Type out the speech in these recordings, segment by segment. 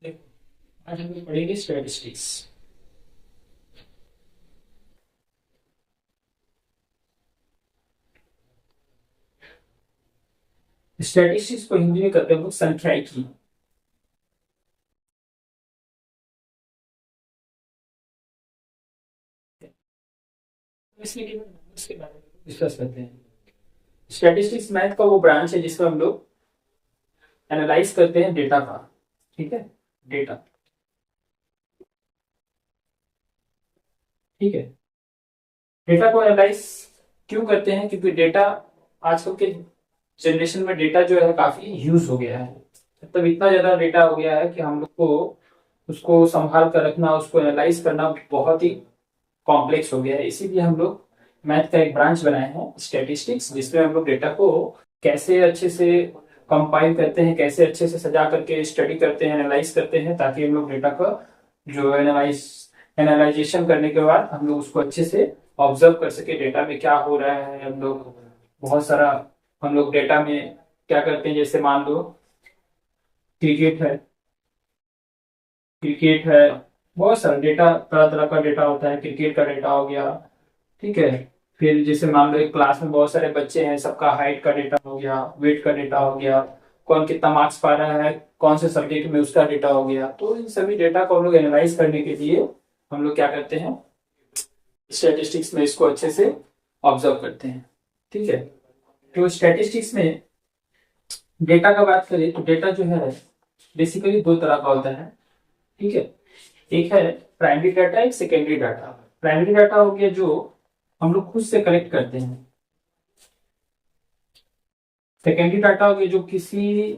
देखो, आज हम लोग पढ़ेंगे स्टैटिस्टिक्स। स्टैटिस्टिक्स को हिंदी में कहते हैं हम लोग संख्याइकी। इसमें केवल नंबर्स के बारे में डिस्कस करते हैं। स्टैटिस्टिक्स मैथ का वो ब्रांच है जिसमें हम लोग एनालाइज करते हैं डेटा का। ठीक है, डेटा। ठीक है, डेटा को एनालाइज क्यों करते हैं? क्योंकि डेटा आजकल के जनरेशन में डेटा जो है काफी यूज हो गया है। मतलब इतना ज्यादा डेटा हो गया है कि हम लोग को उसको संभाल कर रखना, उसको एनालाइज करना बहुत ही कॉम्प्लेक्स हो गया है। इसीलिए हम लोग मैथ का एक ब्रांच बनाए हैं स्टैटिस्टिक्स, जिसमें हम लोग डेटा को कैसे अच्छे से कंपाइल करते हैं, कैसे अच्छे से सजा करके स्टडी करते हैं, एनालाइज करते हैं, ताकि हम लोग डेटा का जो एनालाइजेशन करने के बाद हम लोग उसको अच्छे से ऑब्जर्व कर सके, डेटा में क्या हो रहा है। हम लोग बहुत सारा हम लोग डेटा में क्या करते हैं, जैसे मान लो क्रिकेट है, क्रिकेट है, बहुत सारा डेटा, तरह तरह का डेटा होता है। क्रिकेट का डेटा हो गया, ठीक है। फिर जैसे मान लो एक क्लास में बहुत सारे बच्चे हैं, सबका हाइट का डेटा हो गया, वेट का डेटा हो गया, कौन कितना मार्क्स पा रहा है कौन से सब्जेक्ट में, उसका डेटा हो गया। तो इन सभी डेटा को हम लोग एनालाइज करने के लिए हम लोग क्या करते हैं, स्टैटिस्टिक्स में इसको अच्छे से ऑब्जर्व करते हैं। ठीक है, तो स्टैटिस्टिक्स में डेटा का बात करें तो डेटा जो है बेसिकली दो तरह का होता है। ठीक है, एक है प्राइमरी डाटा, एक सेकेंडरी डाटा। प्राइमरी डाटा हो गया जो हम लोग खुद से कलेक्ट करते हैं। सेकेंडरी डाटा हो गया जो किसी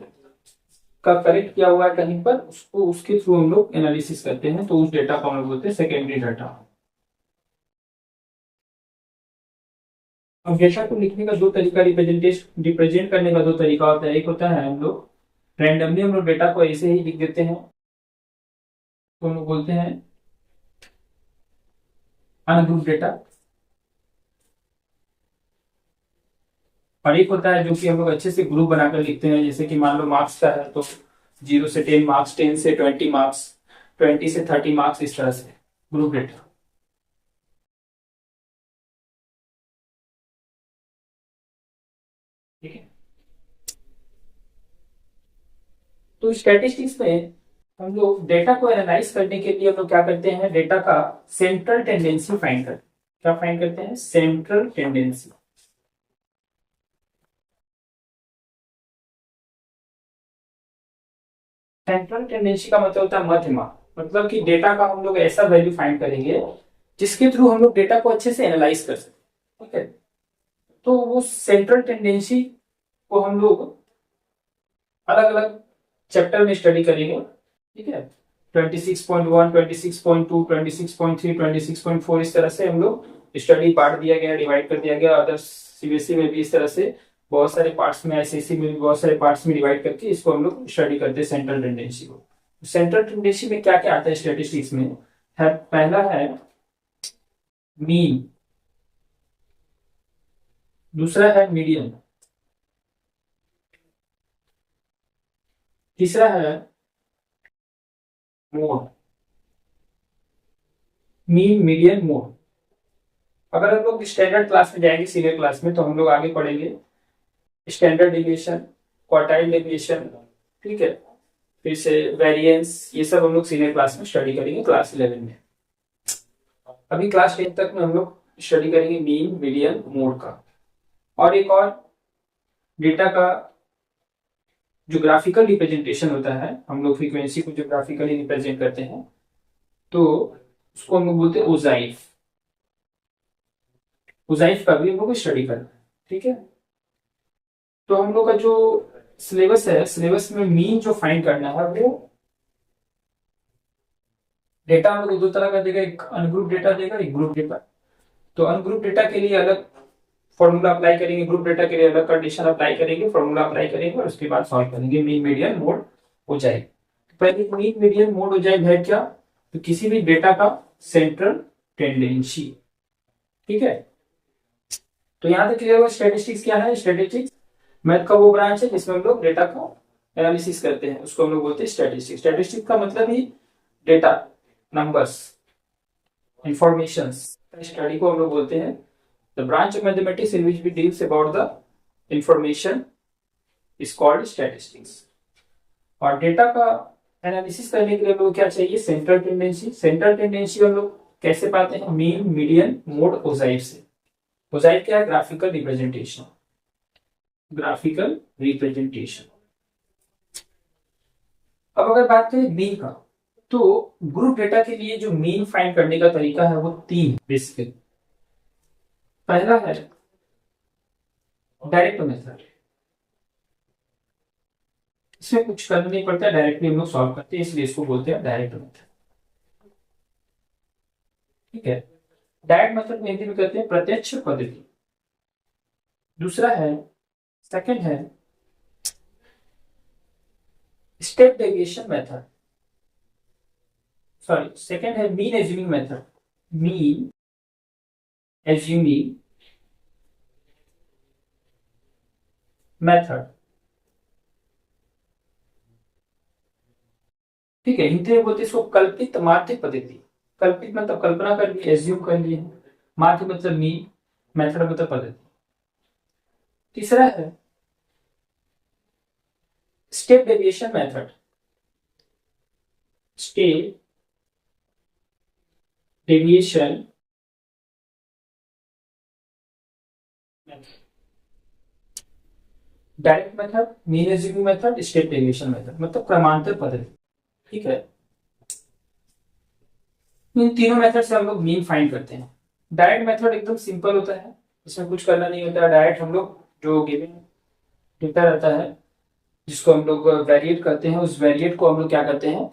का कलेक्ट किया हुआ है कहीं पर, उसको उसके थ्रू हम लोग एनालिसिस करते हैं, तो उस डेटा को हम लोग बोलते हैं सेकेंडरी डाटा। अब डेटा को लिखने का दो तरीका, रिप्रेजेंट करने का दो तरीका होता है। एक होता है हम लोग रैंडमली हम लोग डेटा को ऐसे ही लिख देते हैं, तो हम लोग बोलते हैं अनग्रुप डेटा। और एक होता है जो कि हम लोग अच्छे से ग्रुप बनाकर लिखते हैं, जैसे कि मान लो मार्क्स का है तो 0 से 10 मार्क्स, 10 से 20 मार्क्स, 20 से 30 मार्क्स, इस तरह से ग्रुप डेटा। ठीक है, तो स्टैटिस्टिक्स में हम लोग डेटा को एनालाइज करने के लिए हम लोग क्या करते हैं, डेटा का सेंट्रल टेंडेंसी फाइंड करते हैं। क्या फाइंड करते हैं? Central tendency. सेंट्रल टेंडेंसी का मतलब होता है मध्यमा। मतलब कि डेटा का हम लोग ऐसा वैल्यू फाइंड करेंगे जिसके थ्रू हम लोग डेटा को अच्छे से एनालाइज कर सकें। ठीक है, तो वो सेंट्रल टेंडेंसी को हम लोग अलग अलग चैप्टर में स्टडी करेंगे। ठीक है, 26.1, 26.2, 26.3, 26.4, इस तरह से हम लोग स्टडी पार्ट दिया गया, डिवाइड कर दिया गया। अदर सीबीएसई में भी इस तरह से बहुत सारे पार्ट्स में, आईसीएसई में भी बहुत सारे पार्ट्स में डिवाइड करके इसको हम लोग स्टडी करते हैं सेंट्रल टेंडेंसी को। सेंट्रल टेंडेंसी में क्या क्या आता है स्टेटिस्टिक्स में? है, पहला है मीन, दूसरा है मीडियन, तीसरा है मोड। Mean, median, mode. अगर हम लोग स्टैंडर्ड क्लास में जाएंगे, सीनियर क्लास में, तो हम लोग आगे पढ़ेंगे स्टैंडर्ड डिविएशन, क्वार्टाइल डिविएशन। ठीक है, फिर से वेरिएंस, ये सब हम लोग सीनियर क्लास में स्टडी करेंगे, क्लास 11 में। अभी क्लास 10 तक में हम लोग स्टडी करेंगे मीन, मीडियन, मोड का। और एक और डेटा का जो ग्राफिकल रिप्रेजेंटेशन होता है, हम लोग फ्रीक्वेंसी को जो ग्राफिकली रिप्रेजेंट करते हैं, तो उसको हम लोग बोलते हैं ओजाइफ। ओजाइफ का भी हम लोग स्टडी करना है। ठीक है, तो हम लोग का जो सिलेबस है, सिलेबस में मीन जो फाइंड करना है वो डेटा हम लोग दो तरह का देगा, एक अनग्रुप डेटा देगा, एक ग्रुप डेटा। तो अनग्रुप डेटा के लिए अलग फॉर्मूला अप्लाई करेंगे, ग्रुप डेटा के लिए अलग कंडीशन अप्लाई करेंगे, फॉर्मूला अप्लाई करेंगे, और उसके बाद सॉल्व करेंगे। मीन, मीडियन, मोड हो जाए। तो पहले मीन, मीडियन, मोड हो जाए है क्या? तो किसी भी डेटा का सेंट्रल टेंडेंसी। ठीक है, तो यहां तक क्लियर हुआ स्टैटिस्टिक्स क्या है। स्टैटिस्टिक्स मैथ का वो ब्रांच है जिसमें हम लोग डेटा को एनालिसिस करते हैं उसको हम लोग बोलते हैं स्टैटिस्टिक्स। स्टैटिस्टिक्स का मतलब ही डेटा, नंबर्स, इंफॉर्मेशंस स्टडी को हम लोग बोलते हैं the branch of mathematics in which we deals about the information is called statistics. और डेटा का एनालिसिस करने के लिए हम लोग क्या चाहिए, सेंट्रल टेंडेंसी। सेंट्रल टेंडेंसी हम लोग कैसे पाते हैं, मीन, मीडियन, मोड, ओजाइव से। ओजाइव क्या है, ग्राफिकल रिप्रेजेंटेशन, ग्राफिकल रिप्रेजेंटेशन। अब अगर बात करें मीन का, तो ग्रुप डेटा के लिए जो मीन फाइंड करने का तरीका है वो तीन बेसिकली। पहला है डायरेक्ट मेथड, इसमें कुछ करना नहीं पड़ता, डायरेक्टली हम लोग सॉल्व करते हैं, इसलिए इसको बोलते हैं डायरेक्ट मेथड। ठीक है, डायरेक्ट मेथड में हिंदी में कहते हैं प्रत्यक्ष पद्धति। दूसरा है, सेकंड है step deviation method, sorry second है mean assuming method, mean assuming method. ठीक है, हिंदी में बोलते हैं इसको कल्पित माध्य पद्धति। कल्पित मतलब कल्पना कर ली, एज्यूम कर लिए, माध्य मतलब मीन, मेथड मतलब पद्धति। तीसरा है step deviation method, step deviation direct method, mean assuming method, step deviation method मतलब क्रमांतर पद्धति। ठीक है, इन तीनों मेथड से हम लोग मीन फाइंड करते हैं। डायरेक्ट मेथड एकदम सिंपल होता है, इसमें कुछ करना नहीं होता है। डायरेक्ट हम लोग जो गिवन डेटा रहता है जिसको हम लोग वेरिएट करते हैं, उस वेरिएट को हम लोग क्या करते हैं,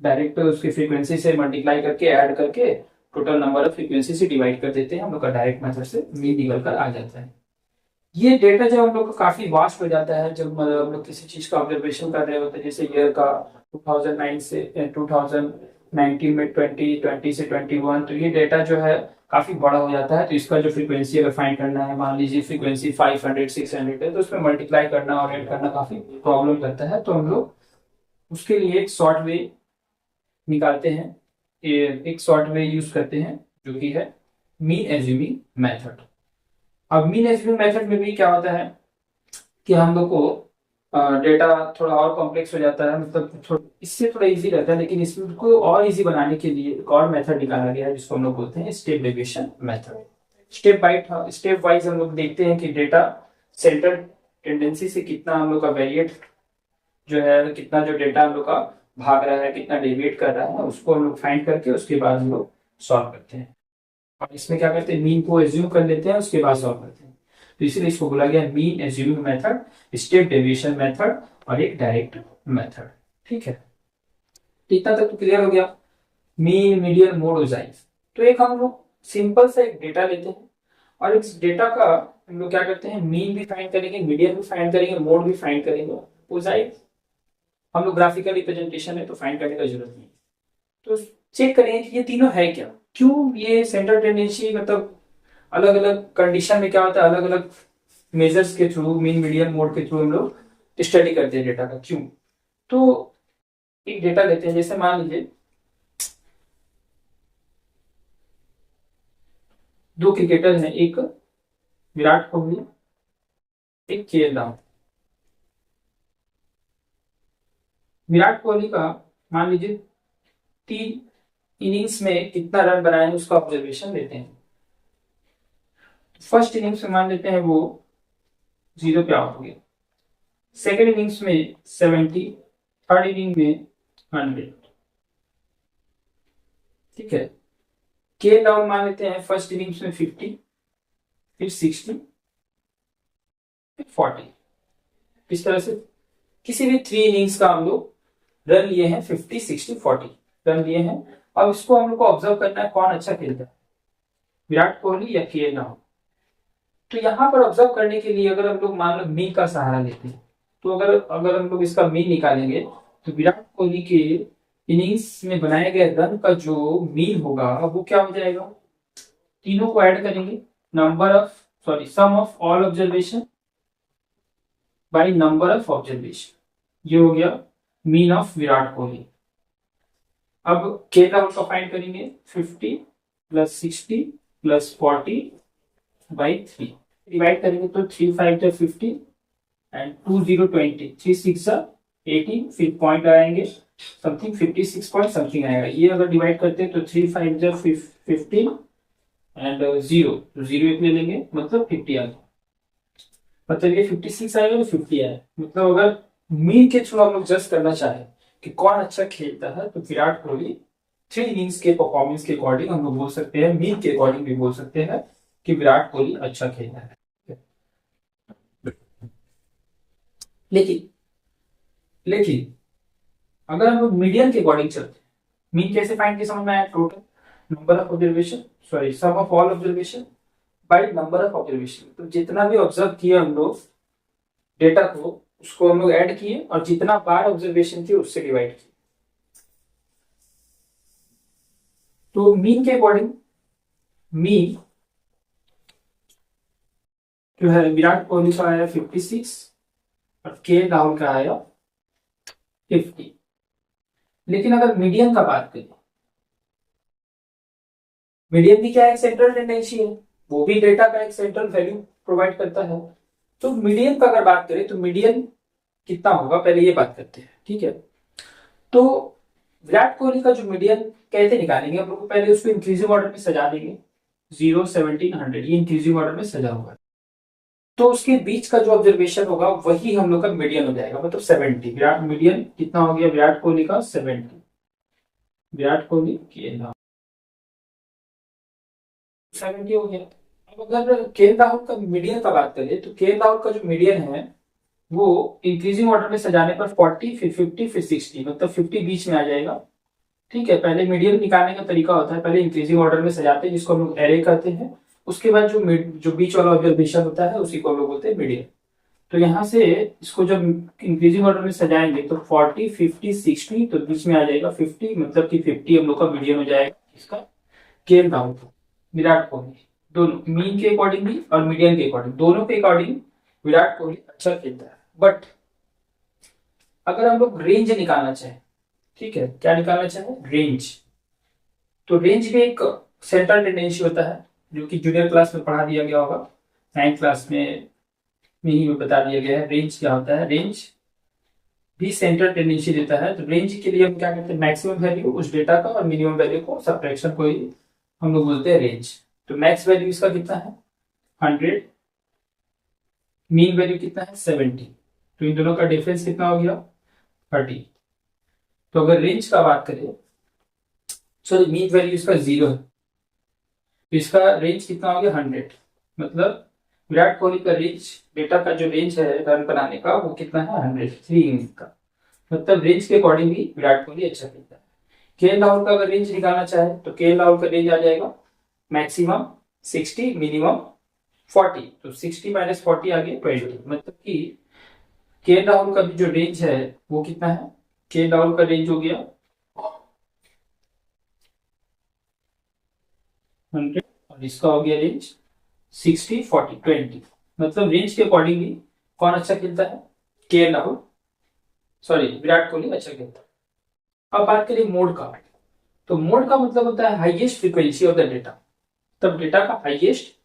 डायरेक्ट उसकी फ्रीक्वेंसी से मल्टीप्लाई करके ऐड करके टोटल नंबर ऑफ फ्रीक्वेंसी से डिवाइड कर देते हैं। हम लोग का डायरेक्ट मेथड से मीन निकल कर आ जाता है। ये डेटा जब हम लोग का काफी वास्ट हो जाता है, जब हम लोग किसी चीज का ऑब्जर्वेशन कर रहे होते हैं, जैसे ईयर का 2009 से 2019 में 2020 से 21, तो ये डेटा जो है काफी बड़ा हो जाता है। तो इसका जो फ्रीक्वेंसी अगर फाइंड करना है, मान लीजिए फ्रीक्वेंसी 500 600 है, तो उसमें मल्टीप्लाई करना और ऐड करना काफी प्रॉब्लम करता है। तो हम लोग उसके लिए एक शॉर्ट वे निकालते हैं, एक शॉर्ट वे यूज करते हैं जो कि है मीन एज्यूमिंग मेथड। अब मीन एज्यूमिंग मेथड में भी क्या होता है कि हम लोग को डेटा थोड़ा और कॉम्प्लेक्स हो जाता है, मतलब इससे थोड़ा इजी रहता है, लेकिन इसको और इजी बनाने के लिए एक और मेथड निकाला गया है जिसको हम लोग बोलते हैं step deviation method. Step wise हम लोग देखते हैं कि डेटा सेंट्रल टेंडेंसी से कितना हम लोग का वेरिएट जो है, कितना जो डेटा हम लोग का भाग रहा है, कितना डेविएट कर रहा है, उसको हम लोग फाइंड करके उसके बाद हम लोग सॉल्व करते हैं। और इसमें क्या करते हैं, मीन को एज्यूम कर लेते हैं, उसके बाद सॉल्व करते हैं। तो इसीलिए इसको बोला गया mean assuming method, step deviation method और एक डायरेक्ट मेथड। ठीक है, तो इतना तक तो क्लियर हो गया, मीन, मीडियन, मोड, ओजाइव। तो एक हम लोग सिंपल सा एक डेटा लेते हैं और इस डेटा का हम लोग क्या करते हैं, मीन भी फाइंड करेंगे, मीडियन भी फाइंड करेंगे, मोड भी फाइंड करेंगे, ओजाइव हम लोग ग्राफिकल रिप्रेजेंटेशन है तो फाइंड करने का जरूरत नहीं। तो चेक करेंगे कि ये तीनों है क्या, क्यों ये सेंट्रल टेंडेंसी, मतलब अलग अलग कंडीशन में क्या होता है, अलग अलग मेजर्स के थ्रू, मीन, मीडियन, मोड के थ्रू हम लोग स्टडी करते हैं डेटा का, क्यों। तो एक डेटा लेते हैं, जैसे मान लीजिए दो क्रिकेटर हैं, एक विराट कोहली, एक के राहुल। विराट कोहली का मान लीजिए 3 इनिंग्स में कितना रन बनाए हैं उसका ऑब्जर्वेशन लेते हैं। फर्स्ट इनिंग्स में मान लेते हैं वो 0 पे आउट हो गया, सेकेंड इनिंग्स में 70, थर्ड इनिंग में 100। ठीक है, के राहुल मान लेते हैं फर्स्ट इनिंग्स में 50, फिर 60, फिर 40। इस तरह से किसी भी 3 इनिंग्स का हम लोग रन लिए हैं, 50 60 40 रन लिए हैं। अब इसको हम लोग को ऑब्जर्व करना है कौन अच्छा खेलता है, विराट कोहली या के राहुल। तो यहाँ पर ऑब्जर्व करने के लिए अगर हम लोग मान लो मीन का सहारा लेते हैं, तो अगर अगर हम लोग इसका मीन निकालेंगे तो विराट कोहली के इनिंग्स में बनाए गए रन का जो मीन होगा वो क्या हो जाएगा, तीनों को ऐड करेंगे, sum of all observation by number of observation. ये हो गया मीन ऑफ विराट कोहली। अब के राहुल का फाइंड करेंगे 50 प्लस 60 प्लस 40 बाई 3, डिवाइड करेंगे तो 3 5 जा 50 एंड 2 0 20, 3 6 जा 18, फिर पॉइंट आएंगे समथिंग 56 पॉइंट समथिंग आएगा। ये अगर डिवाइड करते हैं तो 3 5 जा 15 एंड 0, तो 0 एक ले लेंगे मतलब 50 आ गया। मतलब ये 56 आएगा तो 50 आएगा। मतलब अगर मीन के थ्रू हम लोग जज करना चाहें कि कौन अच्छा खेलता है तो विराट कोहली 3 इनिंग्स के परफॉर्मेंस के अकॉर्डिंग हम लोग बोल सकते हैं, मीन के अकॉर्डिंग भी बोल सकते हैं कि विराट कोहली अच्छा खेला है। लेकिन लेकिन अगर हम लोग मीडियन के अकॉर्डिंग चलते हैं, मीन कैसे फाइंड किया समझ में आया? Total number of observation, sorry sum of all observation by number of observation. तो जितना भी ऑब्जर्व किया हम लोग डेटा को, उसको हम लोग ऐड किए और जितना बार ऑब्जर्वेशन थी उससे डिवाइड किए। तो मीन के अकॉर्डिंग मीन जो है विराट कोहली का आया 56 और के राहुल का आया 50। लेकिन अगर मीडियन का बात करें, मीडियन भी क्या है? सेंट्रल टेंडेंसी है, वो भी डेटा का एक सेंट्रल वैल्यू प्रोवाइड करता है। तो मीडियन का अगर बात करें तो मीडियन कितना होगा पहले ये बात करते हैं, ठीक है? तो विराट कोहली का जो मीडियन कैसे निकालेंगे हम लोग? पहले उसको इंक्रीजिंग ऑर्डर में सजा देंगे, 0 17 100, ये इंक्रीजिंग ऑर्डर में सजा होगा। तो उसके बीच का जो ऑब्जर्वेशन होगा वही हम लोग का मीडियन हो जाएगा, मतलब 70। विराट मीडियन कितना हो गया विराट कोहली का? 70। विराट कोहली के 70 हो गया। अब अगर के राहुल का मीडियन का बात करें तो के राहुल का जो मीडियन है वो इंक्रीजिंग ऑर्डर में सजाने पर 40 फिर 50 फिर 60, मतलब 50 बीच में आ जाएगा। ठीक है, पहले मीडियन निकालने का तरीका होता है, पहले इंक्रीजिंग ऑर्डर में सजाते हैं जिसको हम लोग एरे कहते हैं। उसके बाद जो बीच वाला ऑब्जर्वेशन होता है उसी को हम लोग बोलते हैं मीडियन। तो यहाँ से इसको जब इंक्रीजिंग ऑर्डर में सजाएंगे तो 40 50 60, तो बीच में आ जाएगा 50, मतलब कि 50 हम लोग का मीडियन हो जाएगा इसका। के राहुल विराट कोहली दोनों मीन के अकॉर्डिंग भी और मीडियन के अकॉर्डिंग, दोनों के अकॉर्डिंग विराट कोहली अच्छा खेलता है। बट अगर हम लोग रेंज निकालना चाहें, ठीक है, क्या निकालना चाहें? रेंज। तो रेंज भी एक सेंट्रल टेंडेंसी होता है जो कि जूनियर क्लास में पढ़ा दिया गया होगा, 9th क्लास में ही बता दिया गया है रेंज क्या होता है। रेंज भी सेंट्रल टेंडेंसी देता है। तो रेंज के लिए हम क्या करते हैं? मैक्सिमम वैल्यू उस डेटा का और मिनिमम वैल्यू को सब्ट्रैक्शन को ही हम लोग बोलते हैं रेंज। तो मैक्स वैल्यू इसका कितना है? 100, मीन वैल्यू कितना है? 70। तो इन दोनों का डिफरेंस कितना हो गया? 30। तो अगर रेंज का बात करें, सॉरी मीन वैल्यू इसका 0 है, तो इसका रेंज कितना हो गया? 100। मतलब विराट कोहली का रेंज, डेटा का जो रेंज है रन बनाने का वो कितना है? 100, 3 इनिंग का। मतलब रेंज के अकॉर्डिंग भी विराट कोहली अच्छा खेलता है। के राहुल का अगर रेंज निकालना चाहे तो के राहुल का रेंज आ जाएगा मैक्सिमम 60, मिनिमम 40। तो 60 माइनस 40 आ गया 20। मतलब कि के राहुल का भी जो रेंज है वो कितना है? के राहुल का रेंज हो गया 100 और इसका हो गया रेंज 60 40 20। मतलब रेंज के अकॉर्डिंग ही कौन अच्छा खेलता है? के राहुल, सॉरी विराट कोहली अच्छा खेलता है। अब बात करें मोड का, तो मोड का मतलब होता है highest frequency of the data. तब डेटा का हाईएस्ट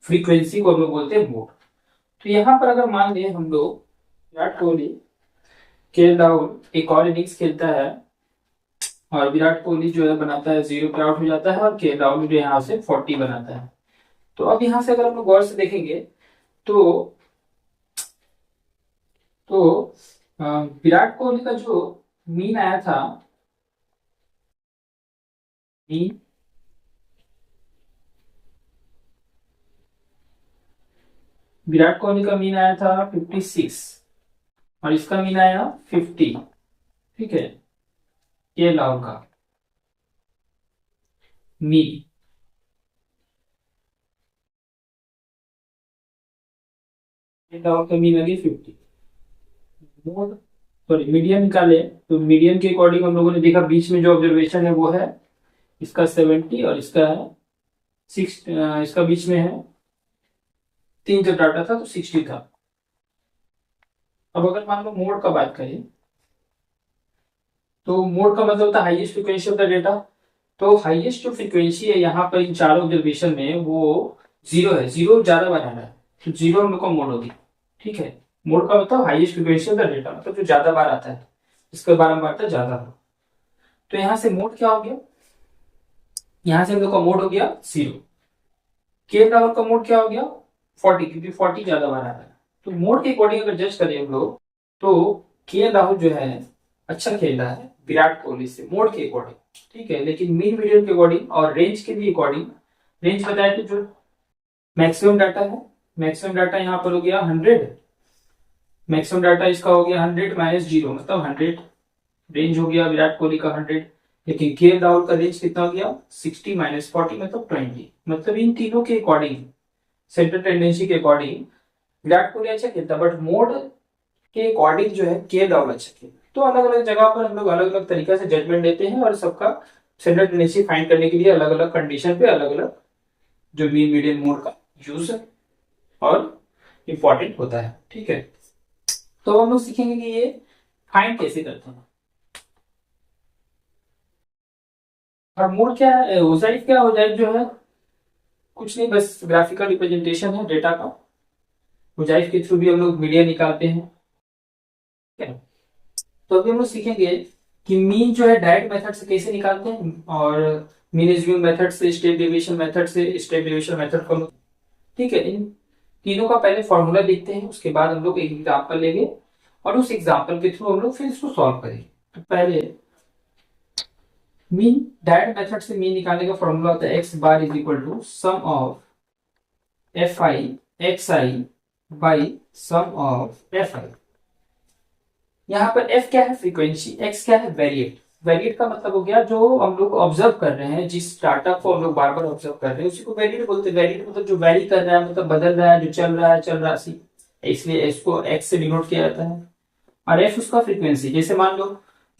फ्रीक्वेंसी को हम लोग बोलते हैं मोड। तो यहाँ पर अगर मान लें हम लोग विराट कोहली, के राहुल एक और इनिंग्स खेलता है और विराट कोहली जो है बनाता है 0 पे आउट हो जाता है और के राहुल जो यहाँ से 40 बनाता है। तो अब यहाँ से अगर हम लोग गौर से देखेंगे तो विराट कोहली का जो मीन आया था, मीन विराट कोहली का मीन आया था 56 और इसका मीन आया 50। ठीक है, ये राहुल का मीन, राहुल का मीन आ गया 50। मोड, सॉरी मीडियन निकाले तो मीडियन के अकॉर्डिंग हम लोगों ने देखा बीच में जो ऑब्जर्वेशन है वो है इसका 70 और इसका है 6, इसका बीच में है 3 जब डाटा था तो 60 था। अब अगर मान लो मोड का बात करें तो मोड का मतलब होता है highest frequency of the data. तो हाईएस्ट जो फ्रीक्वेंसी है यहाँ पर इन चारों ऑब्जर्वेशन में वो 0 है, 0 ज्यादा बार आ रहा है, तो 0 हम लोग का मोड होगी। ठीक है, मोड का मतलब highest frequency of the data, मतलब जो ज्यादा बार आता है, इसका बारंबारता ज्यादा हो। तो यहाँ से मोड क्या हो गया, यहाँ से हम लोग का मोड हो गया 0। के राहुल का मोड क्या हो गया 40, क्योंकि 40 ज्यादा बार आ रहा है। तो मोड के अकॉर्डिंग अगर जज करें हम लोग, तो के राहुल जो है अच्छा खेल रहा है विराट कोहली से मोड के अकॉर्डिंग। ठीक है, लेकिन मीन मीडियन के अकॉर्डिंग और रेंज के भी अकॉर्डिंग, रेंज बताया तो जो मैक्सिमम डाटा है, मैक्सिमम डाटा यहाँ पर हो गया 100, मैक्सिमम डाटा इसका हो गया 100 माइनस 0 मतलब 100, रेंज हो गया विराट कोहली का 100। लेकिन के राहुल का रेंज कितना हो गया 60 माइनस 40 मतलब 20। मतलब इन तीनों के अकॉर्डिंग, सेंट्रल टेंडेंसी के अकॉर्डिंग विराट कोहली अच्छा खेलता, बट मोड के अकॉर्डिंग जो है के राहुल अच्छा खेलता। तो अलग अलग जगह पर हम लोग अलग अलग तरीका से जजमेंट देते हैं, और सबका सेंट्रल टेंडेंसी फाइंड करने के लिए अलग अलग कंडीशन पे अलग अलग जो मीन मीडियन मोड का यूज और इम्पोर्टेंट होता है। ठीक है, तो हम लोग सीखेंगे कि ये फाइंड कैसे करते हैं। और मोड क्या है, ओजाइफ क्या, ओजाइफ जो है कुछ नहीं, बस ग्राफिकल रिप्रेजेंटेशन है डेटा का। ओजाइफ के थ्रू भी हम लोग मीडिया निकालते हैं। ठीक है, तो अभी हम लोग सीखेंगे कि मीन जो है डायरेक्ट मेथड से कैसे निकालते हैं, और मीन एज्यूम मेथड से, स्टेप डेविएशन मेथड से, स्टेप डेविएशन मेथड को। ठीक है, इन तीनों का पहले फॉर्मूला देखते हैं, उसके बाद हम लोग एक एग्जाम्पल लेंगे और उस एग्जाम्पल के थ्रू हम लोग फिर इसको सॉल्व करेंगे। तो पहले मीन डायरेक्ट मेथड से मीन निकालने का फॉर्मूला होता है x bar is equal to sum of f i x i by sum of f i. यहाँ पर एफ क्या है फ्रीक्वेंसी, एक्स क्या है वेरिएट। वेरिएट का मतलब हो गया जो हम लोग ऑब्जर्व कर रहे हैं, जिस डाटा को हम लोग बार बार ऑब्जर्व कर रहे हैं उसी को वेरिएट बोलते हैं। वेरिएट मतलब जो वेरी कर रहा है, मतलब बदल रहा है, जो चल रहा है सी, इसलिए इसको एक्स से डिनोट किया जाता है। और एफ उसका फ्रीक्वेंसी, जैसे मान लो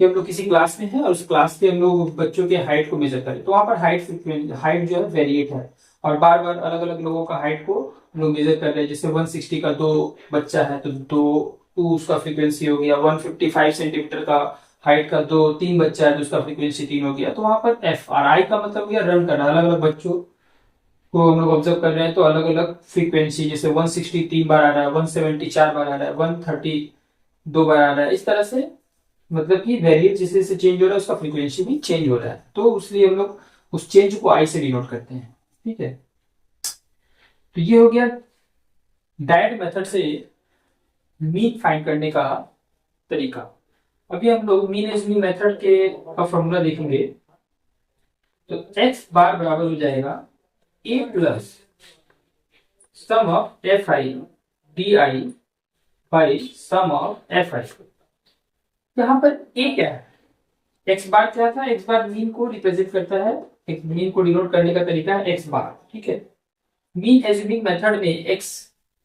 कि हम लोग किसी क्लास में है और उस क्लास के हम लोग बच्चों के हाइट को मेजर करें, तो वहां पर हाइट जो है वेरिएट है, और बार बार अलग अलग लोगों का हाइट को हम लोग मेजर कर रहे हैं। जैसे 160 का दो बच्चा है तो दो टू उसका फ्रीक्वेंसी हो गया, 155 सेंटीमीटर का हाइट का दो तीन बच्चा है तो उसका फ्रीक्वेंसी 3 हो गया। तो वहां पर एफ और आई का मतलब हो गया रन करना, अलग अलग बच्चों को हम लोग ऑब्जर्व कर रहे हैं तो अलग अलग फ्रीक्वेंसी, जैसे 160 3 बार आ रहा है, 170 4 बार आ रहा है, 130 2 बार आ रहा है, इस तरह से मतलब कि वेरिएट जैसे जैसे चेंज हो रहा है उसका फ्रीक्वेंसी भी चेंज हो रहा है, तो इसलिए हम लोग उस चेंज को आई से डिनोट करते हैं। ठीक है, तो ये हो गया डायरेक्ट मेथड से मीन फाइंड करने का तरीका। अभी हम लोग मीन एज्यूमिंग मेथड के का फॉर्मूला देखेंगे। तो एक्स बार बराबर हो जाएगा A plus sum of f i d i by sum of f i. यहाँ पर ए क्या है, एक्स बार क्या था, एक्स बार मीन को रिप्रेजेंट करता है, एक मीन को डिनोट करने का तरीका है एक्स बार। ठीक है, मीन एज्यूमिंग मेथड में एक्स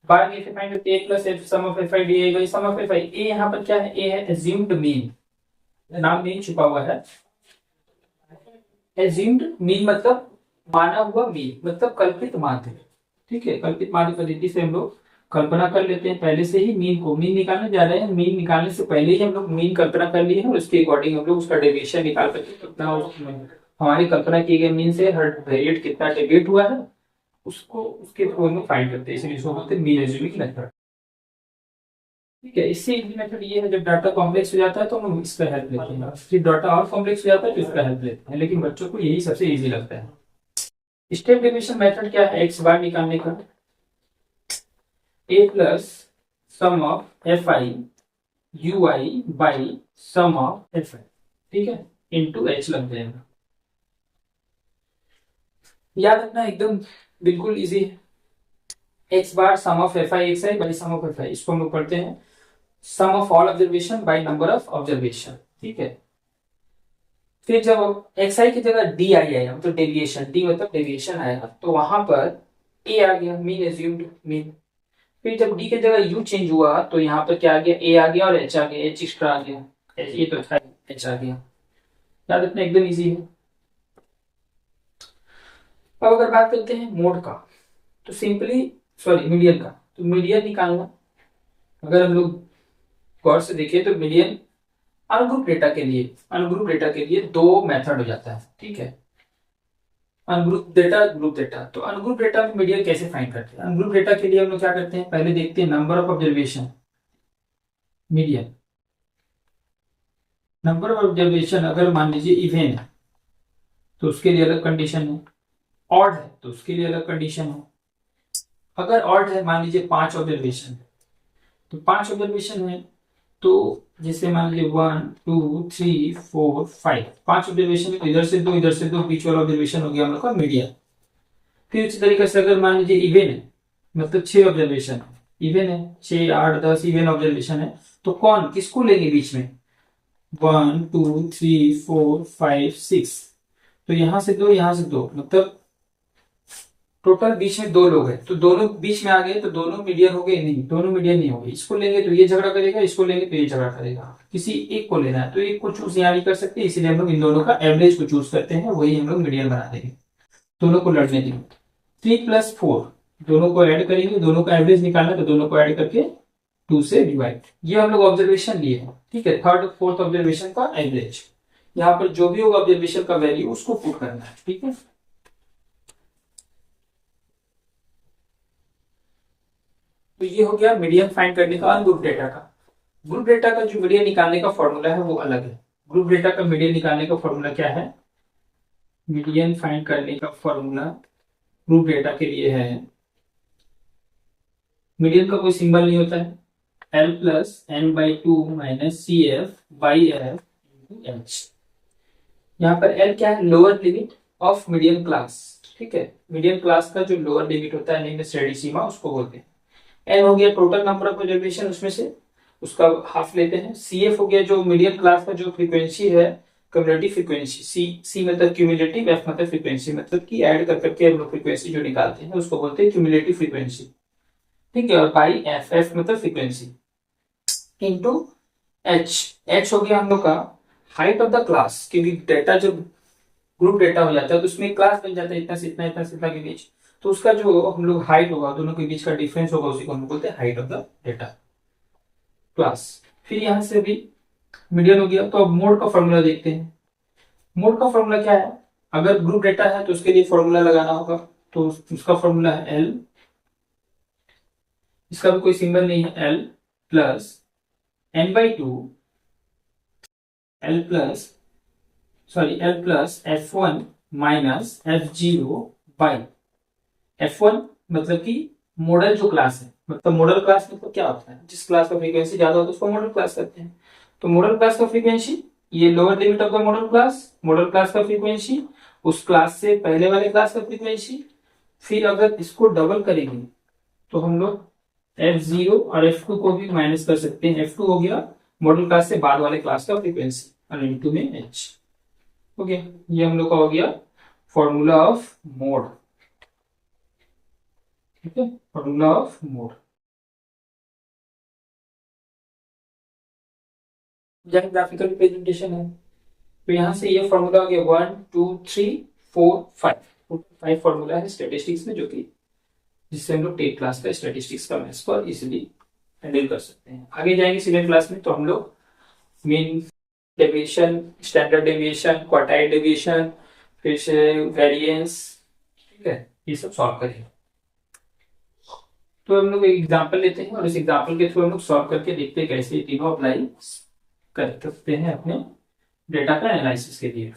बार कैसे फाइंड करते हैं, A plus f sum of f i d i by sum of f i. A यहाँ पर क्या है, ए है एज्यूम्ड मीन, नाम मीन छुपा हुआ है। एज्यूम्ड मीन मतलब माना हुआ मीन, मतलब कल्पित माध्य। ठीक है, कल्पित माध्य पद्धति से हम लोग कल्पना कर लेते हैं पहले से ही मीन को। मीन निकालने जा रहे हैं, मीन निकालने से पहले ही हम लोग मीन कल्पना कर लिए हैं, और उसके अकॉर्डिंग हम लोग उसका डेविएशन निकाल करके कितना हमारी कल्पना किए गए मीन से हर वेरिएट कितना डेविएट हुआ है उसको, उसके थ्रू हम लोग फाइंड करते हैं, इसलिए इसको बोलते हैं मीन एज्यूमिंग मेथड। ठीक है, इससे इजी मेथड ये है, जब डाटा कॉम्प्लेक्स हो जाता है तो हम इसका हेल्प लेते हैं, फिर डाटा और कॉम्प्लेक्स हो जाता है तो इसका हेल्प लेते हैं, लेकिन बच्चों को यही सबसे इजी लगता है। स्टेप डेविएशन मेथड क्या है, एक्स बार निकालने का, A plus sum of f i u i by sum of f i. ठीक है, इंटू एच लग जाएगा। याद रखना एकदम बिल्कुल इजी है। X bar sum of f i x i by sum of f i, इसको हम लोग पढ़ते हैं sum of all observation by number of observation. ठीक है, फिर जब एक्स आई की जगह डी आई आएगा मतलब डेविएशन, डी मतलब डेविएशन आएगा, तो वहां पर ए आ गया मीन एज्यूम्ड मीन। फिर जब डी की जगह यू चेंज हुआ तो यहाँ पर क्या आ गया, ए आ गया और एच आ गया, एच एक्स्ट्रा आ गया, ये तो था एच आ गया। याद रखना एकदम इजी है। अब अगर बात करते हैं मोड का, तो सिंपली सॉरी मीडियन का, तो मीडियन निकालना, अगर हम लोग गौर से देखें तो मीडियन अनग्रुप डेटा के लिए दो मेथड हो जाता है, ठीक है। Ungroup data, group data. तो अनग्रुप डेटा में मीडियन कैसे फाइंड करते हैं? अनग्रुप डेटा के लिए हम लोग क्या करते हैं, पहले देखते हैं number of observation, median. Number of observation अगर मान लीजिए इवन है तो उसके लिए अलग कंडीशन है, ऑड है तो उसके लिए अलग कंडीशन है। अगर ऑड है, मान लीजिए 5 ऑब्जर्वेशन, तो 5 ऑब्जर्वेशन है तो जैसे मान लीजिए 1 2 3 4 5, 5 ऑब्जर्वेशन है तो इधर से दो, बीच वाला ऑब्जर्वेशन हो गया हम लोग का मीडियन। फिर उसी तरीके से अगर मान लीजिए इवन है, मतलब 6 ऑब्जर्वेशन है, इवन है 6 8 10 इवन ऑब्जर्वेशन है, तो कौन किसको लेंगे बीच में, 1 2 3 4 5 6, तो यहां से दो यहां से दो, मतलब टोटल बीच में दो लोग हैं तो दोनों बीच में आ गए तो दोनों मीडियन हो गए, नहीं दोनों मीडियन नहीं हो गए। इसको लेंगे तो ये झगड़ा करेगा, इसको लेंगे तो ये झगड़ा करेगा, किसी एक को लेना है तो एक को चूज यहाँ नहीं कर सकते, इसीलिए हम लोग इन दोनों का एवरेज को चूज करते हैं, वही हम लोग मीडियन बना देंगे। दोनों को लड़ने देंगे, 3 + 4 दोनों को ऐड करेंगे, दोनों का एवरेज निकालना तो दोनों को ऐड करके 2 से डिवाइड। ये हम लोग ऑब्जर्वेशन लिए हैं, ठीक है, थर्ड और फोर्थ ऑब्जर्वेशन का एवरेज। यहाँ पर जो भी होगा ऑब्जर्वेशन का वैल्यू उसको पुट करना है, ठीक है। तो ये हो गया मीडियन फाइंड करने का ग्रुप डेटा का। ग्रुप डेटा का जो मीडियन निकालने का फॉर्मूला है वो अलग है। ग्रुप डेटा का मीडियन निकालने का फॉर्मूला क्या है, मीडियन फाइंड करने का फॉर्मूला ग्रुप डेटा के लिए है, मीडियन का कोई सिंबल नहीं होता है, L+N/2 - CF/F H। यहाँ पर L क्या है, lower limit of median class, ठीक है। मीडियन क्लास का जो लोअर लिमिट होता है निम्न श्रेणी सीमा उसको बोलते हैं। N हो गया टोटल नंबर ऑफ ऑब्जर्वेशन, उसमें से उसका हाफ लेते हैं। CF हो गया जो मीडियन क्लास का जो फ्रीक्वेंसी है, क्यूमुलेटिव फ्रीक्वेंसी। C मतलब क्यूमुलेटिव, F मतलब फ्रीक्वेंसी, मतलब कि ऐड कर करके हम लोग फ्रीक्वेंसी जो निकालते हैं उसको बोलते हैं क्यूमुलेटिव फ्रीक्वेंसी, ठीक है। और बाई F मतलब फ्रीक्वेंसी, इंटू H हो गया हम लोग का हाइट ऑफ द क्लास, क्योंकि डेटा जब ग्रुप डेटा हो जाता है तो उसमें क्लास बन जाता है इतना से इतना, इतना से इतना के बीच, तो उसका जो हम लोग हाइट होगा, दोनों के बीच का डिफरेंस होगा, उसी को हम लोग बोलते हैं height of the data class. फिर यहां से भी मीडियन हो गया, तो अब मोड का फॉर्मूला देखते हैं। मोड का फॉर्मूला क्या है, अगर ग्रुप डेटा है तो उसके लिए फॉर्मूला लगाना होगा, तो उसका फॉर्मूला है L, इसका भी कोई सिंबल नहीं है, L+N/2 L+F1 - F0 F1 मतलब कि मॉडल जो क्लास है, मतलब मॉडल क्लास मतलब क्या होता है, जिस क्लास का फ्रीक्वेंसी ज्यादा होता है उसको मॉडल क्लास कहते हैं। तो मॉडल क्लास का फ्रीक्वेंसी, ये lower limit of the model class का फ्रीक्वेंसी, उस क्लास से पहले वाले क्लास का फ्रीक्वेंसी। फिर अगर इसको डबल करेंगे तो हम लोग F0 और F2 को भी माइनस कर सकते हैं। F2 हो गया मॉडल क्लास से बाद वाले क्लास का फ्रीक्वेंसी और इनटू में H हो गया। ये हम लोग का हो गया फॉर्मूला ऑफ मोड, ठीक है, formula of mode. Graphical representation है, तो यहां से ये फॉर्मूला हो गया 1 2 3 4 5, 5 फॉर्मूला है स्टैटिस्टिक्स में, जो कि जिससे हम लोग 10 क्लास का स्टैटिस्टिक्स का मैथ्स को इजीली हैंडल कर सकते हैं। आगे जाएंगे सीनियर क्लास में तो हम लोग mean deviation, standard deviation, quartile deviation, फिर से वेरिएंस, ठीक है, ये सब सॉल्व करेंगे। तो हम लोग एक एग्जांपल लेते हैं और इस एग्जांपल के थ्रू हम लोग सॉल्व करके देखते हैं कैसे ये तीनों अप्लाई कर सकते हैं अपने डेटा का एनालिसिस के लिए।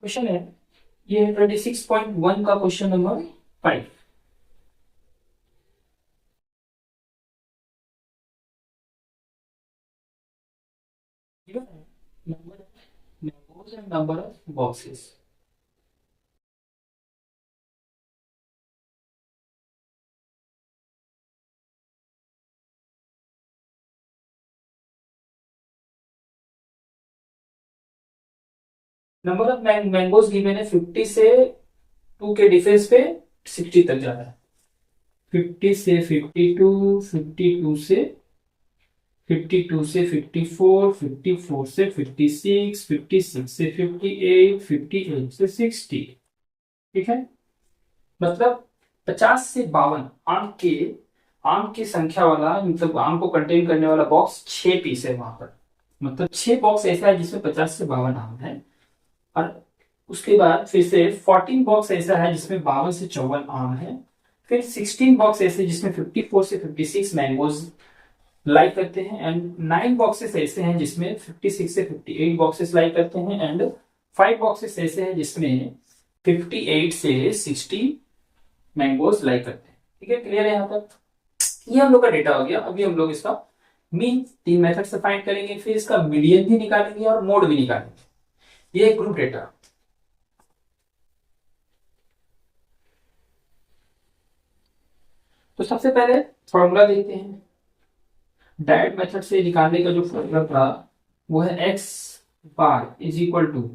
क्वेश्चन है, ये 26.1 का question number 5। Number of boxes, number of mangoes given है 50 से 2 के डिफरेंस पे 60 तक जा रहा है, 50 से 52, 52 से 52 से 54, 54 से 56, 56 से 58, 58 से 60। ठीक है, मतलब 50 से 52 आम की संख्या वाला, मतलब आम को कंटेन करने वाला बॉक्स 6 पीस है वहां पर। मतलब 6 बॉक्स ऐसा है जिसमें 50 से 52 आम है। और उसके बाद फिर से 14 बॉक्स ऐसा है जिसमें 52 से 54 आम है। फिर 16 बॉक्स ऐसे जिसमें 54 से 56 मैंगोज लाइक करते हैं। एंड 9 बॉक्सेस ऐसे हैं जिसमें 56 से 58 बॉक्सेस लाइक करते हैं। एंड 5 बॉक्सेस ऐसे हैं जिसमें 58 से 60 मैंगोज लाइक करते हैं। ठीक है, क्लियर है यहाँ तक? ये हम लोग का डेटा हो गया। अभी हम लोग इसका मीन 3 मेथड से फाइंड करेंगे, फिर इसका मीडियन भी निकालेंगे और मोड भी निकालेंगे। ये ग्रुप डेटा। तो सबसे पहले फॉर्मूला देखते हैं। डायरेक्ट मेथड से निकालने का जो फॉर्मूला था वो है x bar is equal to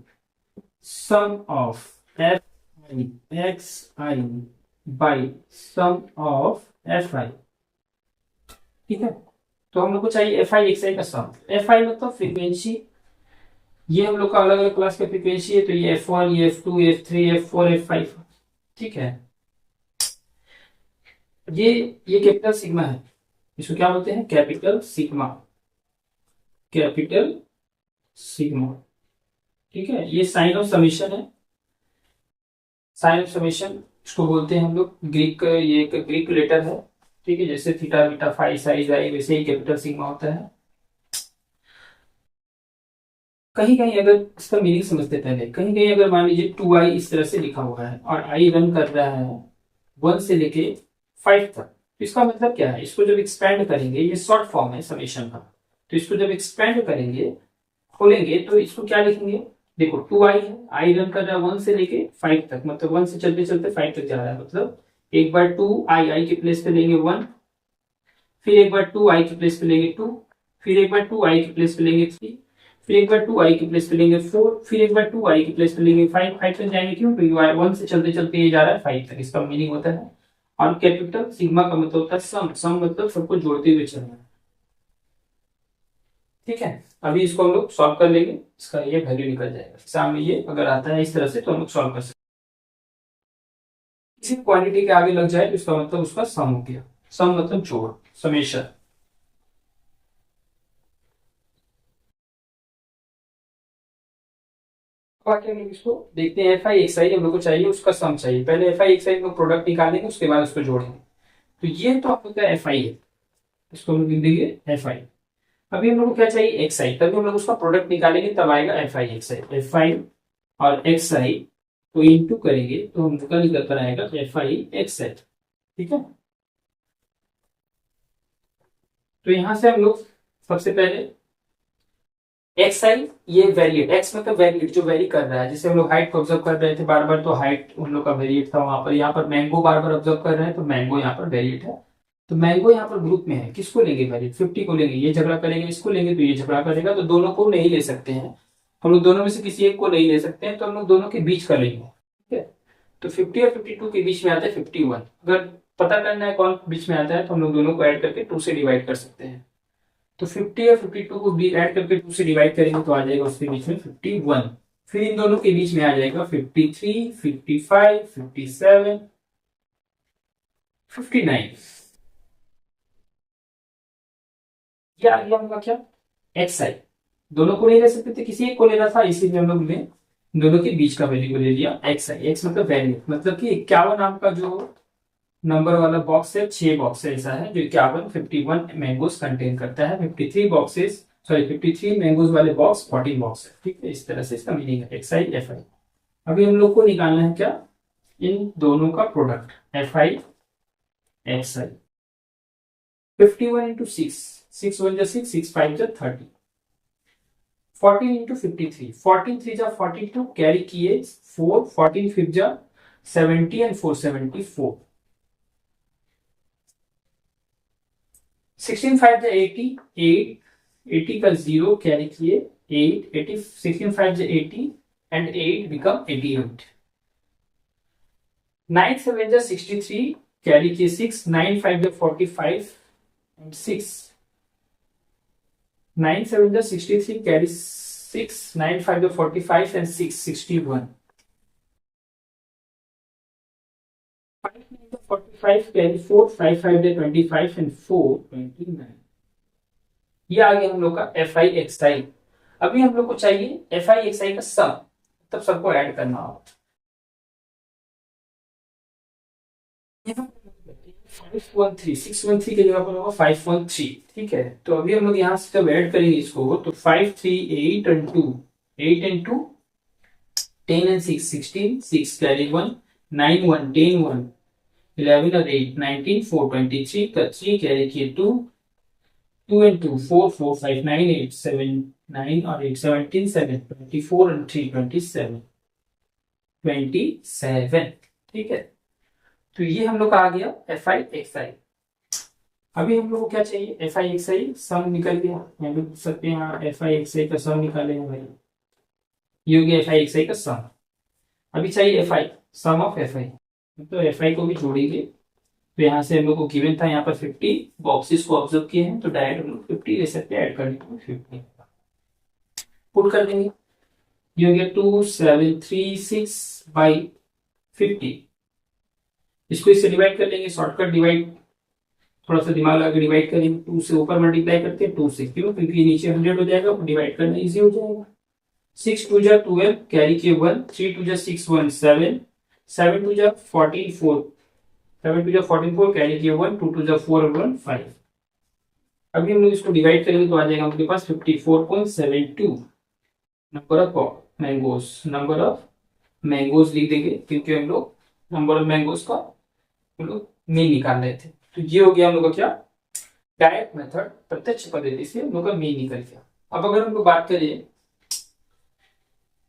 sum of f i x i by sum of f i. ठीक है, तो हम लोग को चाहिए एफ आई एक्स आई का सम। एफ आई मतलब फ्रीक्वेंसी, ये हम लोग का अलग अलग क्लास का फ्रीक्वेंसी है। तो ये F1, ये F2, F3, F4, F5। ठीक है, ये कैपिटल सिग्मा है। इसको क्या बोलते हैं? Capital sigma. Capital sigma. ठीक है, ये साइन ऑफ समेशन है। साइन ऑफ समेशन इसको बोलते हैं हम लोग। ग्रीक, ये एक ग्रीक लेटर है। ठीक है, जैसे थीटा बीटा फाई साइज आई, वैसे ही कैपिटल सिग्मा होता है। कहीं कहीं अगर इसका मीनिंग समझते पहले, कहीं कहीं अगर मान लीजिए 2i इस तरह से लिखा हुआ है और i रन कर रहा है 1 से लेके 5 तक, तो इसका मतलब क्या है? इसको जब एक्सपेंड करेंगे, ये शॉर्ट फॉर्म है समेशन का, तो इसको जब एक्सपेंड करेंगे, खोलेंगे, तो इसको क्या लिखेंगे? देखो 2i है, i रन कर रहा है 1 से लेके 5 तक, मतलब 1 से चलते चलते 5 तक जा रहा है। मतलब एक बार 2i, i के प्लेस पे लेंगे 1, फिर एक बार 2i के प्लेस पे लेंगे 2, फिर एक बार 2i के प्लेस पे लेंगे 3, फिर एक बार 2i के प्लेस पे लेंगे 4, फिर एक बार 2i के प्लेस पे लेंगे 5। 5 तक जाएंगे, क्यों? क्योंकि 1 से चलते चलते ये जा रहा है 5 तक, इसका मीनिंग होता है। और कैपिटल सिग्मा का मतलब होता है सम। सम मतलब सबको जोड़ते हुए चलना। ठीक है, अभी इसको हम लोग सॉल्व कर लेंगे। इसका ये वैल्यू निकल जाएगा एग्जाम में। ये अगर आता है इस तरह से तो हम लोग सॉल्व कर सकते हैं। किसी क्वांटिटी के आगे लग जाए तो इसका मतलब उसका सम हो गया। सम मतलब जोड़, समेशन। बाकी हम लोग इसको देखते हैं। एफ आई एक्स आई हम लोग को चाहिए, उसका सम चाहिए। पहले एफ आई एक्स आई हम लोग प्रोडक्ट निकालेंगे, उसके बाद उसको जोड़ेंगे। तो ये तो आप लोग का एफ आई है, इसको हम लोग लिख देंगे एफ आई। अभी हम लोग को क्या चाहिए? एक्स आई। तभी हम लोग उसका प्रोडक्ट निकालेंगे, तब आएगा F i x i. F i और एक्स आई को इंटू करेंगे तो हम लोग का निकल कर आएगा एफ आई एक्स आई। ठीक है, तो यहां से हम लोग सबसे पहले एक्स आई, ये वेरिएट, एक्स मतलब वेरिएट, जो वेरी कर रहा है। जैसे हम लोग हाइट को ऑब्जर्व कर रहे थे बार बार, तो हाइट उन लोग का वेरिएट था वहां पर। यहाँ पर मैंगो बार बार ऑब्जर्व कर रहे हैं, तो मैंगो यहाँ पर वेरिएट है। तो मैंगो यहाँ पर ग्रुप में है, किसको लेंगे? वेरिएट 50 को लेंगे। ये झगड़ा करेंगे, इसको लेंगे तो ये झगड़ा करेगा, तो दोनों को नहीं ले सकते हैं हम लोग। दोनों में से किसी एक को नहीं ले सकते हैं, तो हम लोग दोनों के बीच का लेंगे। ठीक है, तो 50 और 52 के बीच में आता है 51। अगर पता करना है कौन बीच में आता है, तो हम लोग दोनों को ऐड करके 2 से डिवाइड कर सकते हैं। तो 50 और 52 को भी ऐड करके 2 से डिवाइड करेंगे तो आ जाएगा उसके बीच में 51। फिर इन दोनों के बीच में आ जाएगा 53, 55, 57, 59। ये आ गया हमका क्या? एक्स आई। दोनों को नहीं ले सकते थे, किसी एक को लेना था, इसीलिए हम लोग ने दोनों के बीच का वैल्यू को ले लिया एक्स आई। एक्स मतलब वैल्यू, मतलब कि 51 नाम का जो नंबर वाला बॉक्स है, 6 बॉक्स ऐसा है जो 51 51 मैंगोज कंटेन करता है। 53 बॉक्सेस, सॉरी 53 मैंगोज वाले बॉक्स 14 बॉक्स है। ठीक है, इस तरह से इसका मीनिंग है एक्स आई एफ आई। अभी हम लोग को निकालना है क्या? इन दोनों का product, F i x I. 51 into 6, 6 1 जा 6, 6 5 जा 30। 14 इंटू 53, 14 3 जा 42, कैरी किए 4, 14 5 जा 70 एंड 4 74। 16 5 जा 80, 8, 80 का 0 कैरी किए 8, 80, 16 5 जा 80 एंड 8 बिकम 88। 9 7 जा 63, कैरी किए 6, 9 5 जा 45 एंड 6 9 7 जा 63 कैरी 6, 9 5 जा 45 एंड 6 61, 5 9 जा 45 कैरी 4, 5 5 जा 25 एंड 4 29। ये आ गया हम लोग का एफ आई एक्स आई। अभी हम लोग को चाहिए एफ आई एक्स आई का सम, तब सबको ऐड करना होगा। 513, 613 की जगह पर होगा 513, ठीक है। तो अभी हम लोग यहाँ से जब ऐड करेंगे इसको तो 5 3 8 एंड 2, 8 एंड 2 10 एंड 6 16, 6 कैरी 1, 9 1 10 1 11 और 8 19 4 23 का 3 कैरी किए 2, 2 and 2 4 4 5 9 8 7 9 और 8 17 7 24 and 3 27 27, ठीक है। तो ये हम लोग का आ गया एफ आई एक्स आई। अभी हम लोग को क्या चाहिए, एफ आई एक्स आई सम निकल गया, यहाँ भी पूछ सकते हैं हाँ एफ आई एक्स आई का सम निकाले हैं भाई, ये हो गया एफ आई एक्स आई का सम। अभी चाहिए f i sum of f i, तो एफ आई को भी जोड़ेंगे। तो यहाँ से हम लोग को गिवन था यहाँ पर 50 बॉक्सेस को ऑब्जर्व किए हैं, तो डायरेक्ट हम लोग 50 ले सकते हैं, ऐड करने को 50 पुट कर देंगे। ये हो गया 2736 बाई 50, इसको इससे डिवाइड कर लेंगे, शॉर्टकट डिवाइड, थोड़ा सा दिमाग लगा के डिवाइड करेंगे। 2 से ऊपर मल्टीप्लाई करते हैं 2 से, क्यों, क्योंकि नीचे 100 हो जाएगा, डिवाइड करना इजी हो जाएगा। 6 2 जा 12 कैरी के 1, 3 2 जा 6 1 7, 7 2 जा 14 4, 7 2 जा 14 4 कैरी के 1, 2 2 जा 4 1 5। अभी हम लोग इसको डिवाइड करेंगे तो आ जाएगा हमारे पास 54.72 number of mangoes. Number of mangoes लिख देंगे, क्योंकि हम लोग नंबर ऑफ मैंगोज का हम लोग मीन निकाल रहे थे। तो ये हो गया हम लोग का क्या, डायरेक्ट मेथड, प्रत्यक्ष पद्धति से हम लोग का मीन निकल गया। अब अगर हम लोग बात करें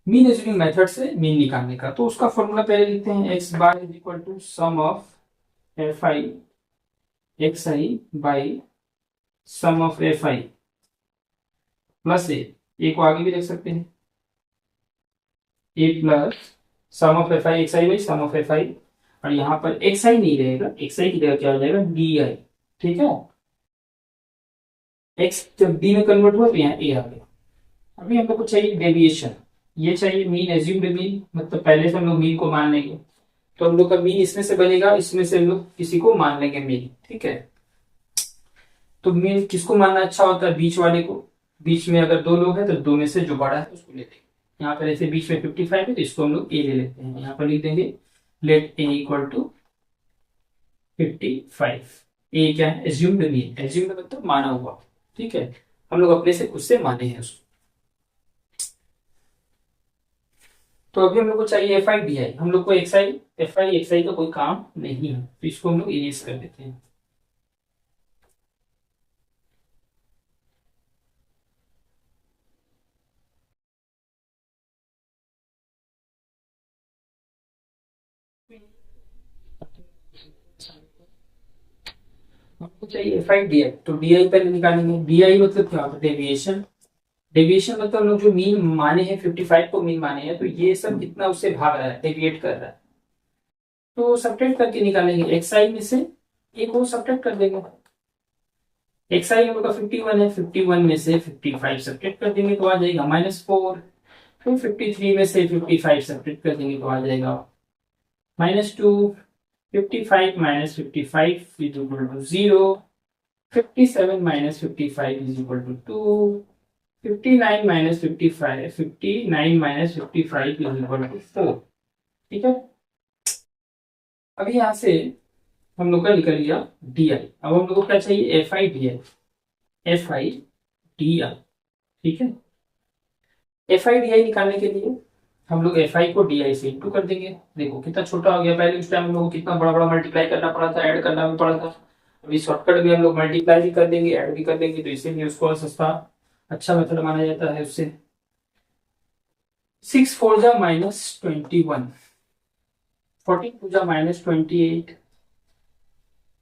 मीन एज्यूमिंग मेथड से मीन निकालने का, तो उसका फॉर्मूला पहले लिखते हैं, x bar is equal to sum of f i x i by sum of f i plus A को आगे भी लिख सकते हैं, A plus sum of f i x i by sum of f i, और यहाँ पर x आई नहीं रहेगा, एक्स आई की जगह क्या हो जाएगा डी आई, ठीक है। एक्स जब डी में कन्वर्ट हुआ तो यहाँ ए आ गया। अभी हम लोग को चाहिए डेविएशन, ये चाहिए मीन एज्यूम्ड मीन, मतलब पहले से हम लोग मीन को मान लेंगे, तो हम लोग का मीन इसमें से बनेगा, इसमें से हम लोग किसी को मान लेंगे मीन, ठीक है। तो मीन किसको मानना अच्छा होता है, बीच वाले को, बीच में अगर दो लोग हैं तो दो में से जो बड़ा है उसको ले लेंगे। यहाँ पर ऐसे बीच में 55 है तो इसको हम लोग ए ले लेते हैं, यहाँ पर लिख देंगे लेट ए इक्वल टू 55। ए क्या है, एज्यूम्ड मीन, एज्यूम्ड मतलब माना हुआ, ठीक है, हम लोग अपने से खुद से माने हैं उसको। तो अभी हम लोग को चाहिए एफ आई डी आई, हम लोग को x i f i x i का कोई काम नहीं है, तो इसको हम लोग इरेज कर देते हैं। हमको चाहिए एफ आई डी आई, तो डी आई पहले निकालेंगे। डी आई मतलब क्या होता है, डेविएशन। डेविएशन मतलब हम लोग जो मीन माने हैं 55 को मीन माने हैं, तो ये सब कितना उससे भाग रहा है, डेविएट कर रहा है, तो सब्ट्रैक्ट करके निकालेंगे। एक्स आई में से एक को सब्ट्रैक्ट कर देंगे, एक्स आई हम लोग का 51 है, 51 में से 55 सब्ट्रैक्ट कर देंगे तो आ जाएगा -4। फिर 53 में से 55 सब्ट्रैक्ट कर देंगे तो आ जाएगा -2। 55 minus 55 is equal to 0। 57 minus 55 is equal to 2। 59 minus 55, 59 minus 55 is equal to 4, ठीक है। अभी यहाँ से हम लोग का निकल गया डी आई। अब हम लोग को क्या चाहिए, f i d I, f i d आई, ठीक है। एफ आई डी आई निकालने के लिए हम लोग एफ आई को डी आई से इंटू कर देंगे। देखो कितना छोटा हो गया, पहले उस टाइम हम लोग को कितना बड़ा बड़ा मल्टीप्लाई करना पड़ा था, ऐड करना भी पड़ा था। अभी शॉर्टकट भी हम लोग मल्टीप्लाई भी कर देंगे, ऐड भी कर देंगे, तो इसीलिए उसको सस्ता अच्छा मेथड माना जाता है उससे। 6 4 जा -21, 14 2 जा -28,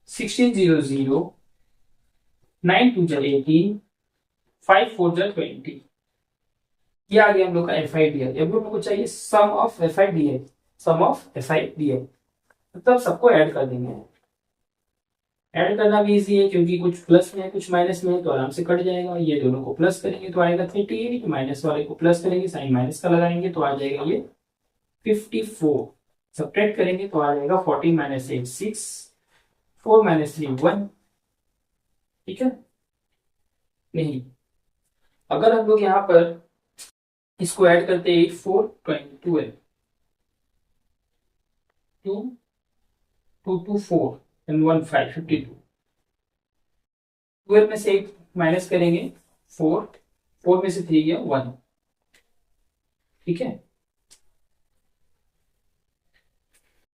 16 0 0, 9 2 जा 18, 5 4 जा 20। ये आ गया हम लोग का एफ आई डी आई। अब हम लोग को चाहिए sum of f i d i, sum of f i d i, मतलब सबको ऐड कर देंगे। ऐड करना भी इजी है क्योंकि कुछ प्लस में है कुछ माइनस में है, तो आराम से कट जाएगा। ये दोनों को प्लस करेंगे तो आएगा 38, माइनस वाले को प्लस करेंगे, साइन माइनस का लगाएंगे तो आ जाएगा ये 54। सब्ट्रैक्ट करेंगे तो आ जाएगा 14 माइनस 8 6, 4 माइनस 3 1। ठीक है, नहीं, अगर हम लोग यहाँ पर इसको ऐड करते हैं 8 4 12 2 2 2 4 एंड 1 5 52। 12 में से 8 माइनस करेंगे 4, 4 में से 3 गया 1। ठीक है,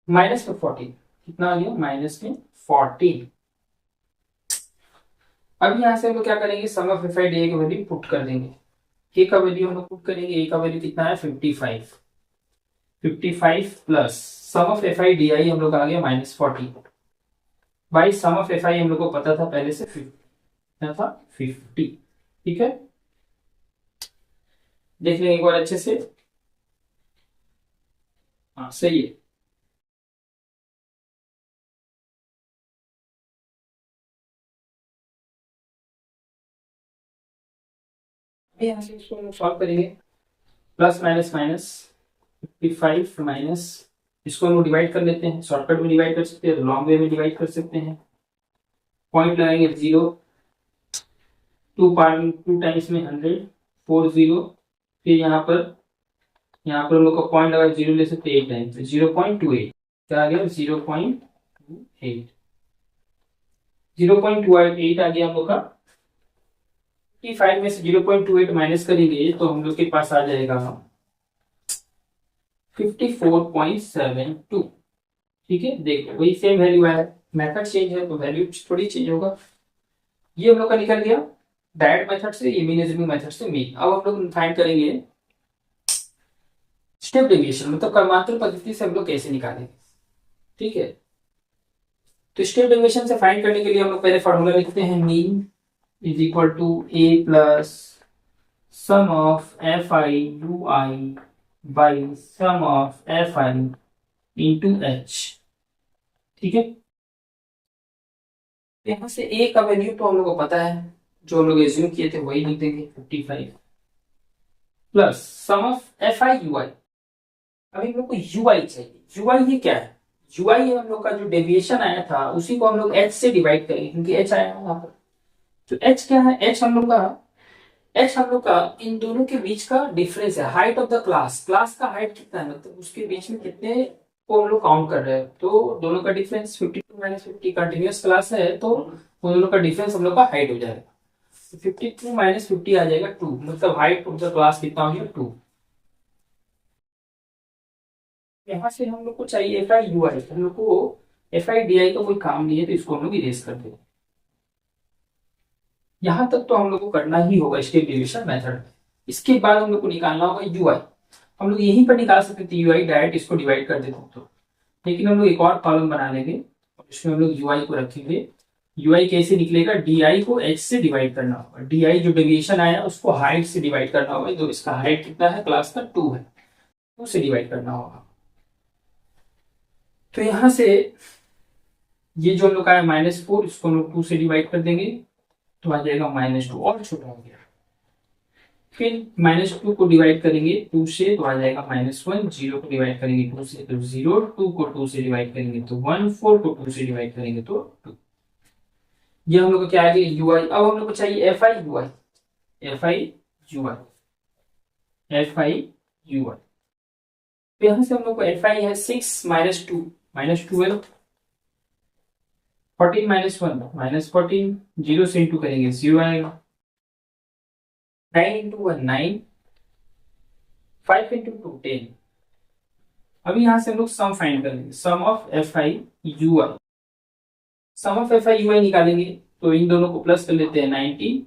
माइनस में 14 कितना आ गया, माइनस में 14। अब यहां से हम लोग क्या करेंगे, sum of f i d a की वैल्यू पुट कर देंगे। ए का वैल्यू हम लोग पुट करेंगे, ए का वैल्यू कितना है 55, 55 plus sum of f i d i हम लोग आ गया -40। भाई सम ऑफ एफ आई हम लोग को पता था पहले से 50 क्या था 50। ठीक है, देख लेंगे एक बार अच्छे से। हाँ सही है। यहाँ से इसको हम सॉल्व करेंगे, प्लस माइनस माइनस 55 माइनस, इसको हम डिवाइड कर लेते हैं, शॉर्टकट में डिवाइड कर सकते हैं, लॉन्ग वे में डिवाइड कर सकते हैं। पॉइंट लगाएंगे 0, 2 टाइम्स में 100 4 0, फिर यहाँ पर हम लोग का पॉइंट लगा 0 ले सकते हैं 8 टाइम्स 0.28, क्या आ गया 0.28, 0.28 आ गया हम लोग का। 55 में से 0.28 माइनस करेंगे तो हम लोग के पास आ जाएगा 54.72। ठीक है, देखो वही सेम वैल्यू है, मेथड चेंज है तो वैल्यू थोड़ी चेंज होगा। ये हम लोग का निकल गया डायरेक्ट मेथड से, ये मीन अज्यूमिंग मेथड से मीन। अब हम लोग फाइंड करेंगे स्टेप डेविएशन, मतलब क्रमांतर पद्धति से हम लोग कैसे निकालेंगे। ठीक है, तो स्टेप डेविएशन से फाइंड करने के लिए हम लोग पहले फॉर्मूला लिखते हैं, mean is equal to a plus sum of f i u i by sum of f i into h. ठीक है, यहां से ए का वैल्यू तो हम लोग को पता है, जो हम लोग एज्यूम किए थे वही लिख देंगे 55 plus sum of f i u i. अभी हम लोग को यू आई चाहिए, यू आई ये क्या है, यू आई हम लोग का जो डेविएशन आया था उसी को हम लोग एच से डिवाइड करेंगे क्योंकि एच आया है यहाँ पर। तो एच क्या है, एच हम लोग का इन दोनों के बीच का डिफरेंस है, height of the class, class का हाइट कितना है, मतलब उसके बीच में कितने को हम लोग काउंट कर रहे हैं। तो दोनों का डिफरेंस 52 माइनस 50 कंटिन्यूअस क्लास है तो वो दोनों का डिफरेंस हम लोग का हाइट हो जाएगा। 52 माइनस 50 आ जाएगा 2, मतलब हाइट ऑफ द क्लास कितना हो गया 2। यहाँ से हम लोग को चाहिए एफ आई यू आई, हम लोग को एफ आई डी आई का कोई काम नहीं है तो इसको हम लोग इरेज कर देंगे। यहां तक तो हम लोग को करना ही होगा स्टेप डेविएशन मेथड। इसके बाद हम लोग को निकालना होगा यू आई। हम लोग यहीं पर निकाल सकते थे यू आई, डायरेक्ट इसको डिवाइड कर देते तो, लेकिन हम लोग एक और कॉलम बना लेंगे और इसमें हम लोग यू आई को रखेंगे। यू आई कैसे निकलेगा, डी आई को एच से डिवाइड करना होगा, डी आई जो डेविएशन आया उसको हाइट से डिवाइड करना होगा, तो इसका हाइट कितना है क्लास का 2 है, 2 से डिवाइड करना होगा। तो यहां से ये जो हम लोग आया -4, इसको हम लोग 2 से डिवाइड कर देंगे तो आ जाएगा -2, और छोटा हो गया। फिर -2 को डिवाइड करेंगे 2 से तो आ जाएगा -1, 0 को डिवाइड करेंगे 2 से तो 0, 2 को 2 से डिवाइड करेंगे तो 1, 4 को 2 से डिवाइड करेंगे तो 2। ये हम लोग को क्या आ गया यू आई। अब हम लोग को चाहिए f i u i, f i u i, f i u i. तो यहां से हम लोग को एफ आई है 6 -2 -12, 14 -1 -14, 0 से इंटू करेंगे 0 आएगा, 9 इंटू 1 9, 5 इंटू 2 10। अभी यहां से हम लोग सम फाइंड करेंगे, sum of f i u i. Sum of f i u i निकालेंगे तो इन दोनों को प्लस कर लेते हैं 19,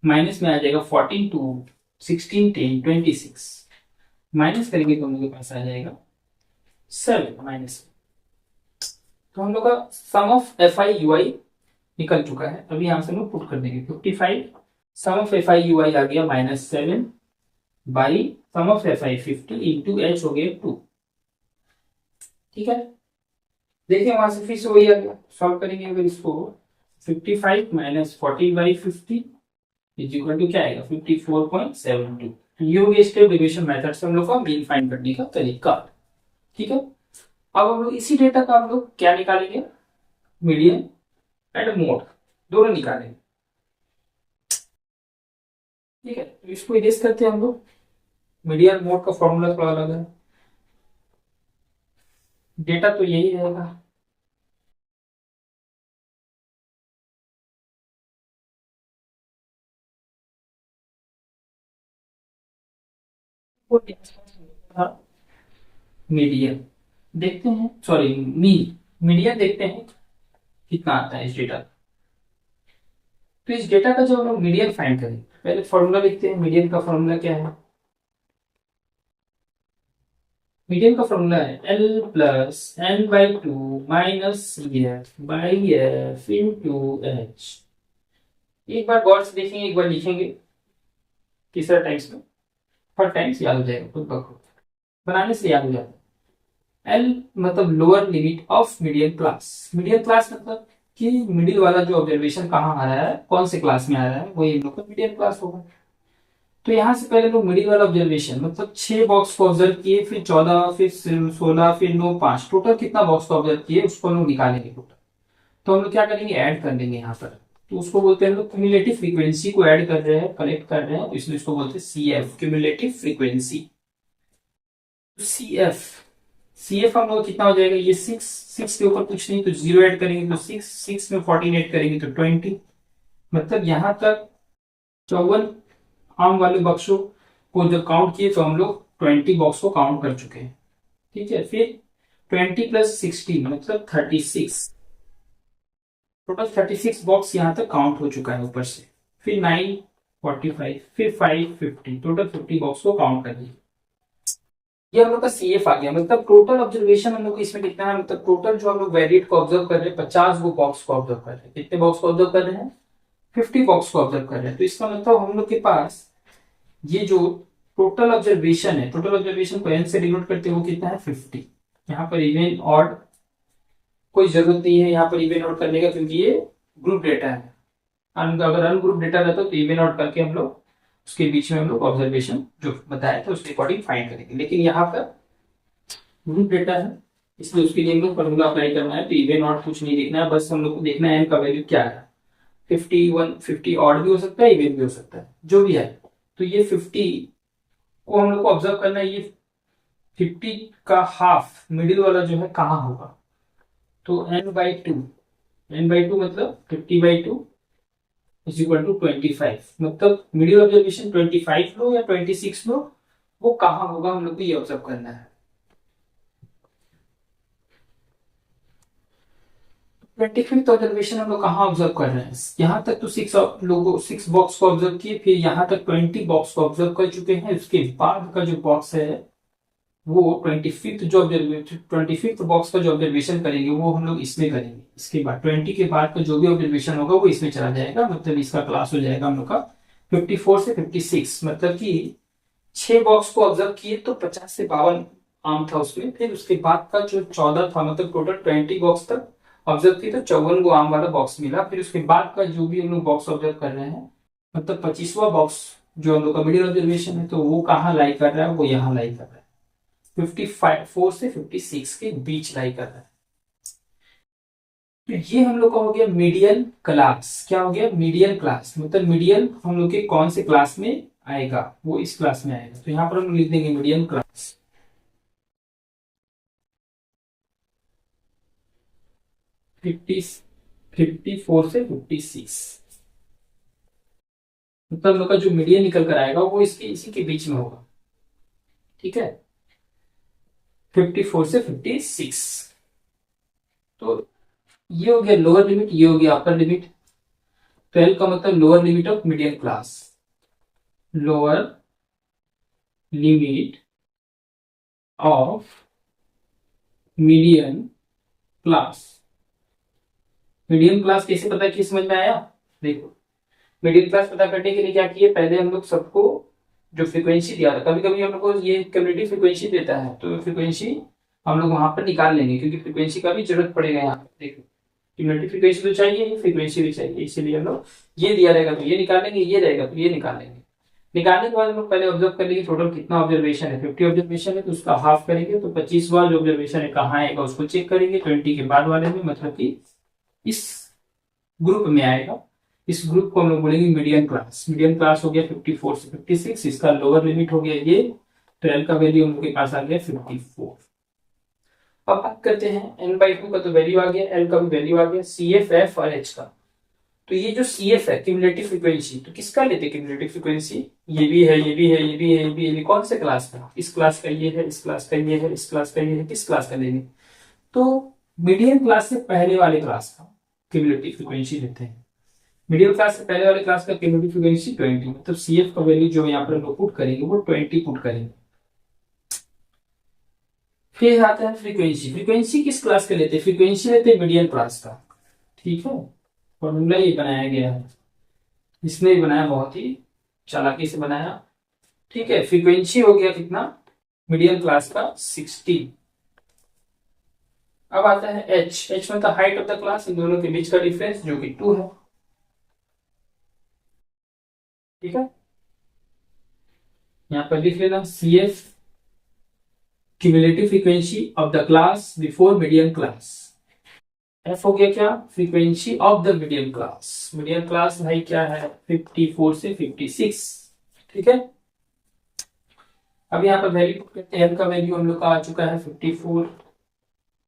माइनस में आ जाएगा 14 2 16 10 26, माइनस करेंगे तो हम लोग के पास आ जाएगा 7 माइनस। तो हम लोग का सम ऑफ एफ आई यू आई निकल चुका है। अभी यहां से हम लोग पुट कर देंगे 55, sum of f i u i आ गया -7 by sum of f i 50 into h हो गया 2। ठीक है, देखिए वहां से फिर से वही आ गया, सॉल्व करेंगे अगर इसको 55 माइनस 40/50 इज इक्वल टू क्या आएगा 54.72। ये हो गया स्टेप डेविएशन मेथड से हम लोग का मीन फाइंड करने का तरीका। ठीक है, अब हम लोग इसी डेटा का हम लोग क्या निकालेंगे, मीडियन एंड मोड दोनों निकालेंगे। ठीक है, तो इसको इरेज करते हैं हम लोग। मीडियन मोड का फॉर्मूला थोड़ा अलग है, डेटा तो यही रहेगा। हाँ, मीडियन देखते हैं, सॉरी मीडियन देखते हैं कितना आता है इस डेटा। तो इस डेटा का जो हम लोग मीडियन फाइंड करें, पहले फॉर्मूला लिखते हैं। मीडियन का फॉर्मूला क्या है, मीडियन का फॉर्मूला है L plus n/2 minus F by F into H. एक बार गौर से देखेंगे, एक बार लिखेंगे, तीसरा टाइम्स में हर टाइम्स याद हो जाएगा, खुद ब खुद बनाने से याद हो जाता है। एल मतलब lower limit of median class. Median class मतलब कि मिडिल वाला जो ऑब्जर्वेशन कहाँ आ रहा है, कौन से क्लास में आ रहा है, वही हम लोग का मीडियन क्लास होगा। तो यहाँ से पहले लोग मिडिल वाला ऑब्जर्वेशन मतलब 6 बॉक्स को ऑब्जर्व किए, फिर 14, फिर 16, फिर 9, 5, टोटल कितना बॉक्स को ऑब्जर्व किए उसको हम लोग निकालेंगे टोटल। तो हम लोग क्या करेंगे, ऐड कर देंगे यहाँ पर। तो उसको बोलते हैं हम लोग क्यूमुलेटिव फ्रीक्वेंसी को ऐड कर रहे हैं, कलेक्ट कर रहे हैं, तो इसलिए इसको बोलते हैं CF, cumulative frequency. CF, CF हम लोग कितना हो जाएगा, ये 6 के ऊपर कुछ नहीं, तो 0 ऐड करेंगे तो 6 में 14 ऐड करेंगे तो 20। मतलब यहाँ तक 54 आम वाले बक्सों को जब काउंट किए तो हम लोग 20 बॉक्स को काउंट कर चुके हैं। ठीक है, फिर 20 प्लस 16 मतलब 36, टोटल 36 बॉक्स यहाँ तक काउंट हो चुका है ऊपर से। फिर 9 45, फिर 5 50, टोटल 50 बॉक्स को काउंट करिए। ये हम लोग का CF आ गया, मतलब टोटल ऑब्जर्वेशन हम लोग इसमें कितना है, मतलब टोटल जो हम लोग वेरिएट को ऑब्जर्व कर रहे हैं 50 वो बॉक्स को ऑब्जर्व कर रहे हैं। कितने बॉक्स को ऑब्जर्व कर रहे हैं, 50 बॉक्स को ऑब्जर्व कर रहे हैं। तो इसका मतलब हम लोग के पास ये जो टोटल ऑब्जर्वेशन है, टोटल ऑब्जर्वेशन को n से डिनोट करते हैं, वो कितना है 50। यहाँ पर इवन ऑड कोई जरूरत नहीं है यहाँ पर इवन ऑड करने का, क्योंकि ये ग्रुप डेटा है। अगर अनग्रुप डेटा रहता तो इवन ऑड करके हम लोग उसके बीच में हम लोग ऑब्जर्वेशन जो बताया था उसके अकॉर्डिंग फाइंड करेंगे। लेकिन यहाँ पर ग्रुप डेटा है, इसलिए उसके लिए हम लोग फॉर्मूला अप्लाई करना है, तो इवन ऑड कुछ नहीं देखना है, बस हम लोग को देखना है n का वैल्यू क्या है। 51 50 ऑड भी हो सकता है, इवन भी हो सकता है, जो भी है। तो ये 50 को हम लोग को ऑब्जर्व करना है, ये 50 का हाफ मिडिल वाला जो है कहाँ होगा, तो n/2, n/2 मतलब 50/2 इज इक्वल टू 25। मतलब मिडिल ऑब्जर्वेशन 25 लो या 26 लो, वो कहाँ होगा हम लोग को ये ऑब्जर्व करना है। 25th ऑब्जर्वेशन हम लोग कहाँ ऑब्जर्व कर रहे हैं, यहाँ तक तो 6 लोगों 6 बॉक्स को ऑब्जर्व किए, फिर यहाँ तक 20 बॉक्स को ऑब्जर्व कर चुके हैं। उसके बाद का जो बॉक्स है वो 25th बॉक्स का जो ऑब्जर्वेशन करेंगे वो हम लोग इसमें करेंगे। इसके बाद 20 के बाद का जो भी ऑब्जर्वेशन होगा वो इसमें चला जाएगा, मतलब इसका क्लास हो जाएगा हम लोग का 54 से 56। मतलब कि 6 बॉक्स को ऑब्जर्व किए तो 50 से 52 आम था उसमें। फिर उसके बाद का जो 14 था, मतलब टोटल 20 बॉक्स तक ऑब्जर्व किए तो 54 को आम वाला बॉक्स मिला। फिर उसके बाद का जो भी हम लोग बॉक्स ऑब्जर्व कर रहे हैं, मतलब 25वां बॉक्स जो हम लोग का मिडिल ऑब्जर्वेशन है, तो वो कहाँ लाई कर रहा है, वो यहाँ लाई कर रहा है, 54 से 56 के बीच लाई कर रहा है। तो ये हम लोग का हो गया मीडियन क्लास। क्या हो गया, मीडियन क्लास, मतलब मीडियन हम लोग के कौन से क्लास में आएगा, वो इस क्लास में आएगा। तो यहाँ पर हम लिख देंगे मीडियन क्लास। 54 से 56, मतलब हम लोग का जो मीडियन निकल कर आएगा वो इसके इसी के बीच में होगा। ठीक है, 54 से 56। तो ये हो गया लोअर लिमिट, ये हो गया अपर लिमिट। 12 का मतलब lower limit of medium class, lower limit of medium class. Medium class कैसे पता किस समझ में आया, देखो मीडियम क्लास पता करने के लिए क्या किए, पहले हम लोग सबको जो फ्रीक्वेंसी दिया था, कभी कभी हम लोग को ये कम्युनिटी फ्रीक्वेंसी देता है, तो फ्रीक्वेंसी हम लोग वहां पर निकाल लेंगे, क्योंकि फ्रीक्वेंसी का भी जरूरत पड़ेगा यहाँ पर। देखो क्यूमुलेटिव फ्रीक्वेंसी तो चाहिए ही, फ्रीक्वेंसी भी चाहिए, इसीलिए हम लोग ये दिया रहेगा तो ये निकालेंगे, ये रहेगा तो ये निकालेंगे। निकालने के बाद हम लोग पहले ऑब्जर्व कर लेंगे टोटल कितना ऑब्जर्वेशन है। 50 ऑब्जर्वेशन है तो उसका हाफ करेंगे, तो 25 बार जो ऑब्जर्वेशन है कहाँ आएगा उसको चेक करेंगे। 20 के बाद वाले में, मतलब कि इस ग्रुप में आएगा। इस ग्रुप को हम लोग बोलेंगे मीडियम क्लास। मीडियम क्लास हो गया 54 से 56, इसका लोअर लिमिट हो गया ये, तो एल का वैल्यू हम लोग के पास आ गया 54। अब बात करते हैं एन बाई टू का, तो वैल्यू आ गया, एल का भी वैल्यू आ गया, सी एफ एफ और एच का। तो ये जो सी एफ है क्यूमुलेटिव फ्रीक्वेंसी, तो किसका लेते क्यूमुलेटिव फ्रीक्वेंसी, ये भी है, ये भी है, ये भी है, ये भी है, ये कौन से क्लास का, इस क्लास का ये है, इस क्लास का ये है, इस क्लास का ये है, किस क्लास का लेंगे, तो मीडियम क्लास से पहले वाले क्लास का क्यूमुलेटिव फ्रीक्वेंसी लेते हैं। मीडियम क्लास से पहले वाले क्लास का क्यूमुलेटिव फ्रीक्वेंसी 20, मतलब सी एफ का वैल्यू जो यहाँ पर हम लोग पुट करेंगे वो 20 पुट करेंगे। फिर आता है फ्रीक्वेंसी। फ्रीक्वेंसी किस क्लास का लेते हैं, फ्रीक्वेंसी लेते हैं मीडियम क्लास का, ठीक है। फॉर्मूला ये बनाया गया है, इसने भी बनाया, बहुत ही चालाकी से बनाया, ठीक है। फ्रीक्वेंसी हो गया कितना, मीडियम क्लास का 60। अब आता है एच। एच मतलब हाइट ऑफ द क्लास, इन दोनों के बीच का डिफरेंस जो कि 2 है, ठीक है। यहां पर लिख लेना C F cumulative frequency of the class before medium class. F हो गया क्या, frequency of the medium class. Medium class भाई क्या है, 54 से 56, ठीक है। अब यहाँ पर वैल्यू करते हैं, एन का वैल्यू हम लोग का आ चुका है 54,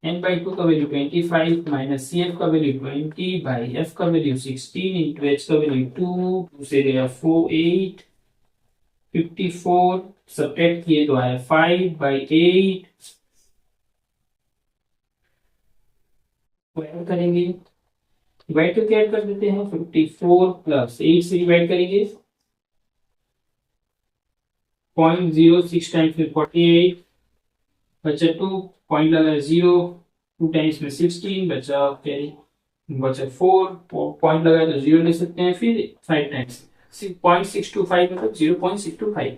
एन बाई टू का वैल्यू 25 माइनस सी एफ का वैल्यू 20 बाई एफ का वैल्यू 16 इंटू एच का वैल्यू 2 से गया 4 8, 54 सब्ट्रैक्ट किए तो आया 5 बाई 8, ऐड करेंगे, डिवाइड करके ऐड कर देते हैं, 54 प्लस 8 से डिवाइड करेंगे, 0.06 टाइम्स में 48 बचा 2, पॉइंट लगा 0, 2 टाइम्स में 16 बचा, कैरी बचा 4, पॉइंट लगाए तो 0 ले सकते हैं, फिर 5 टाइम्स 0.625 मतलब 0.625,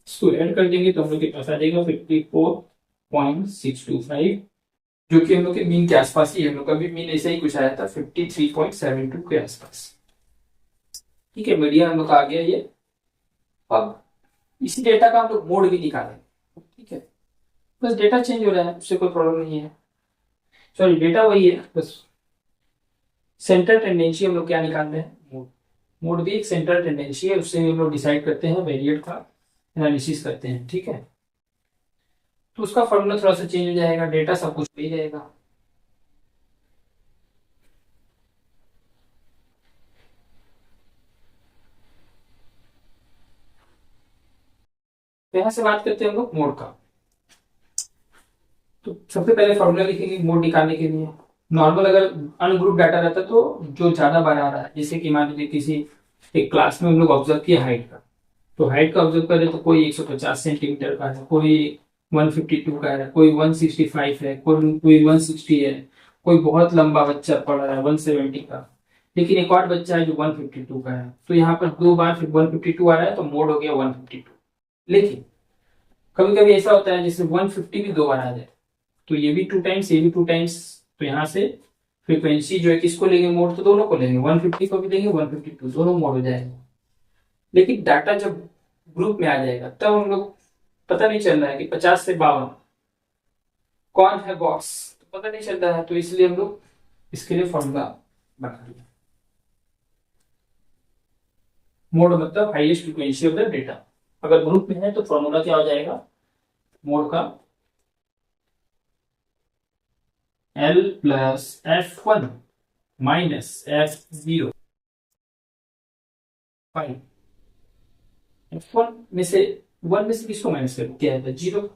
इसको ऐड कर देंगे तो हम लोग के पास आ जाएगा 54.625, जो कि हम लोग के मीन के आसपास ही, हम लोग का भी मीन ऐसा ही कुछ आया था 53.72 के आसपास, ठीक है। मीडियम हम लोग का आ गया ये। अब इसी डेटा का हम लोग मोड भी निकालेंगे, ठीक है। बस डेटा चेंज हो रहा है, उससे कोई प्रॉब्लम नहीं है, सॉरी डेटा वही है, बस सेंटर टेंडेंसी हम लोग क्या निकाल रहे हैं, मोड। मोड भी एक सेंटर टेंडेंसी है, उससे हम लोग डिसाइड करते हैं, वेरिएट का एनालिसिस करते हैं, ठीक है। तो उसका फॉर्मूला थोड़ा सा चेंज हो जाएगा, डेटा सब कुछ वही रहेगा। तो यहां से बात करते हैं हम लोग मोड का। तो सबसे पहले फॉर्मूला लिखेंगे मोड निकालने के लिए। नॉर्मल अगर अनग्रुप डाटा रहता तो जो ज्यादा बार आ रहा है, जैसे कि मान लीजिए किसी एक क्लास में हम लोग ऑब्जर्व किया हाइट का, तो हाइट का ऑब्जर्व करें तो कोई 150 सेंटीमीटर का है, कोई 152 का है, कोई 165 है, कोई 160 है, कोई बहुत लंबा बच्चा पढ़ रहा है 170 का, लेकिन एक और बच्चा है जो 152 का है, तो यहाँ पर 2 बार फिर 152 आ रहा है तो मोड हो गया 152। लेकिन कभी कभी ऐसा होता है जैसे 150 भी 2 बार आ जाए, तो ये भी 2 टाइम्स, ये भी 2 टाइम्स, तो यहाँ से फ्रीक्वेंसी जो है किसको लेंगे मोड, तो दोनों को लेंगे, 150 को भी लेंगे, 152, दोनों मोड हो जाएंगे। लेकिन डाटा जब ग्रुप में आ जाएगा तब हम लोग पता नहीं चल रहा है कि 50 से 52 कौन है बॉस, तो पता नहीं चल रहा है, तो इसलिए हम लोग इसके लिए फॉर्मूला बना दिया। मोड मतलब highest frequency of the data, अगर ग्रुप में है तो फॉर्मूला क्या हो जाएगा मोड का, L plus F1 minus F0 five. F1 में से 1 में से किसको माइनस कर क्या है, 0।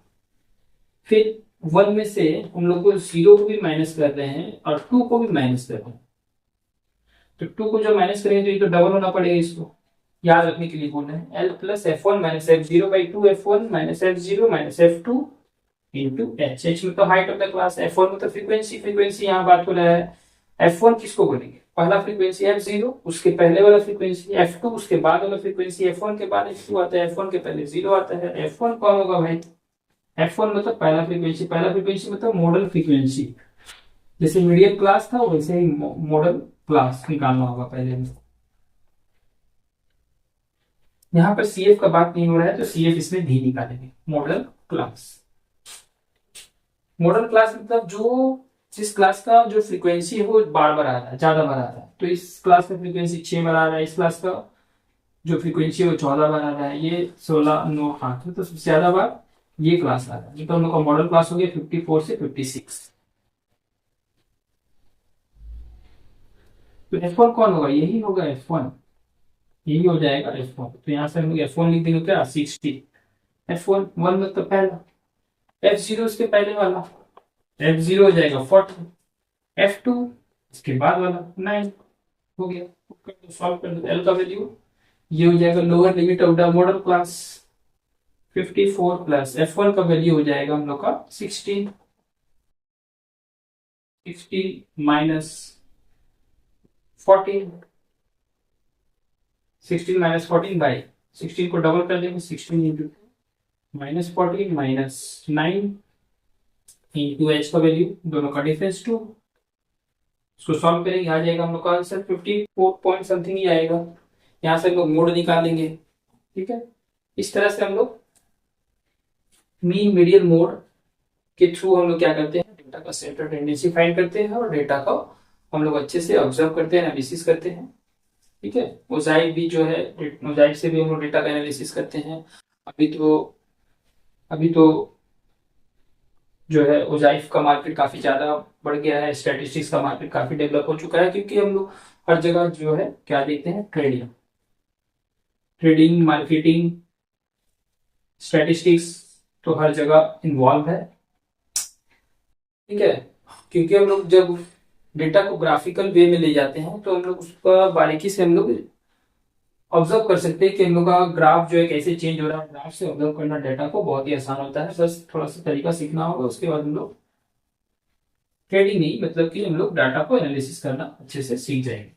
फिर 1 में से हम लोग को 0 को भी माइनस कर रहे हैं और 2 को भी माइनस कर रहे हैं, तो 2 को जो माइनस करेंगे तो ये तो डबल होना पड़ेगा, इसको याद रखने के लिए बोल रहे हैं। L plus F1 minus F0 by 2 F1 minus F0 minus F2 into h. H मतलब height of the class, F1 मतलब फ्रीक्वेंसी, फ्रीक्वेंसी यहाँ बात हो रहा है। F1 किसको बोलेंगे, पहला फ्रीक्वेंसी F0, उसके पहले वाला फ्रीक्वेंसी F2, उसके बाद वाला फ्रीक्वेंसी F1 के बाद F2 आता है, F1 के पहले 0 आता है। F1 कौन होगा भाई, F1 मतलब पहला फ्रीक्वेंसी, पहला फ्रीक्वेंसी मतलब मॉडल फ्रीक्वेंसी, जैसे मीडियम क्लास था वैसे ही मॉडल क्लास निकालना होगा पहले हमें। यहाँ पर सीएफ का बात नहीं हो रहा है तो सीएफ इसमें भी निकालेंगे। मॉडल क्लास, मॉडल क्लास मतलब जो जिस क्लास का जो फ्रीक्वेंसी है वो बार बार आ रहा है, ज्यादा बार आ रहा है। तो इस क्लास का फ्रीक्वेंसी 6 बार आ रहा है, इस क्लास का जो फ्रीक्वेंसी है वो 14 बार आ रहा है, ये 16 9 8, तो सबसे ज्यादा बार ये क्लास आ रहा है। तो हम लोग का मॉडल क्लास हो गया 54 से 56। तो F1 कौन होगा? यही होगा F1, यही हो जाएगा F1। तो यहाँ से हम लोग F1 लिख देंगे, क्या 60। F1 1 मतलब पहला, F0 उसके पहले वाला, F0 हो जाएगा 40, F2 इसके बाद वाला 9। हो गया, सॉल्व कर दो। L का वैल्यू ये हो जाएगा lower limit of the model class 54 plus F1 का वैल्यू हो जाएगा हम लोग का 16, 16 माइनस 14, 16 माइनस 14 बाई 16 को डबल कर देंगे, 16 into minus 14 minus 9 into H का वैल्यू, दोनों का डिफरेंस 2। इसको सॉल्व करेंगे, आ जाएगा हम लोग का आंसर 54 पॉइंट समथिंग ही आएगा। यहाँ से हम लोग मोड निकालेंगे। ठीक है, इस तरह से हम लोग मीन मीडियन मोड के थ्रू हम लोग क्या करते हैं, डेटा का सेंटर टेंडेंसी फाइंड करते हैं और डेटा को हम लोग अच्छे से ऑब्जर्व करते हैं, एनालिसिस करते हैं। ठीक है, मोजाइक भी जो है, मोजाइक से भी हम लोग डेटा का एनालिसिस करते हैं। अभी तो जो है ओजाइफ का मार्केट काफी ज्यादा बढ़ गया है, स्टैटिस्टिक्स का मार्केट काफी डेवलप हो चुका है, क्योंकि हम लोग हर जगह जो है क्या देखते हैं, ट्रेडिंग, ट्रेडिंग मार्केटिंग स्टैटिस्टिक्स तो हर जगह इन्वॉल्व है। ठीक है, क्योंकि हम लोग जब डेटा को ग्राफिकल वे में ले जाते हैं तो हम लोग उसका बारीकी से हम लोग ऑब्जर्व कर सकते हैं कि हम लोग का ग्राफ जो है कैसे चेंज हो रहा है। ग्राफ से ऑब्जर्व करना डेटा को बहुत ही आसान होता है, बस थोड़ा सा तरीका सीखना होगा, उसके बाद हम लोग ट्रेडिंग नहीं, मतलब कि हम लोग डाटा को एनालिसिस करना अच्छे से सीख जाएंगे।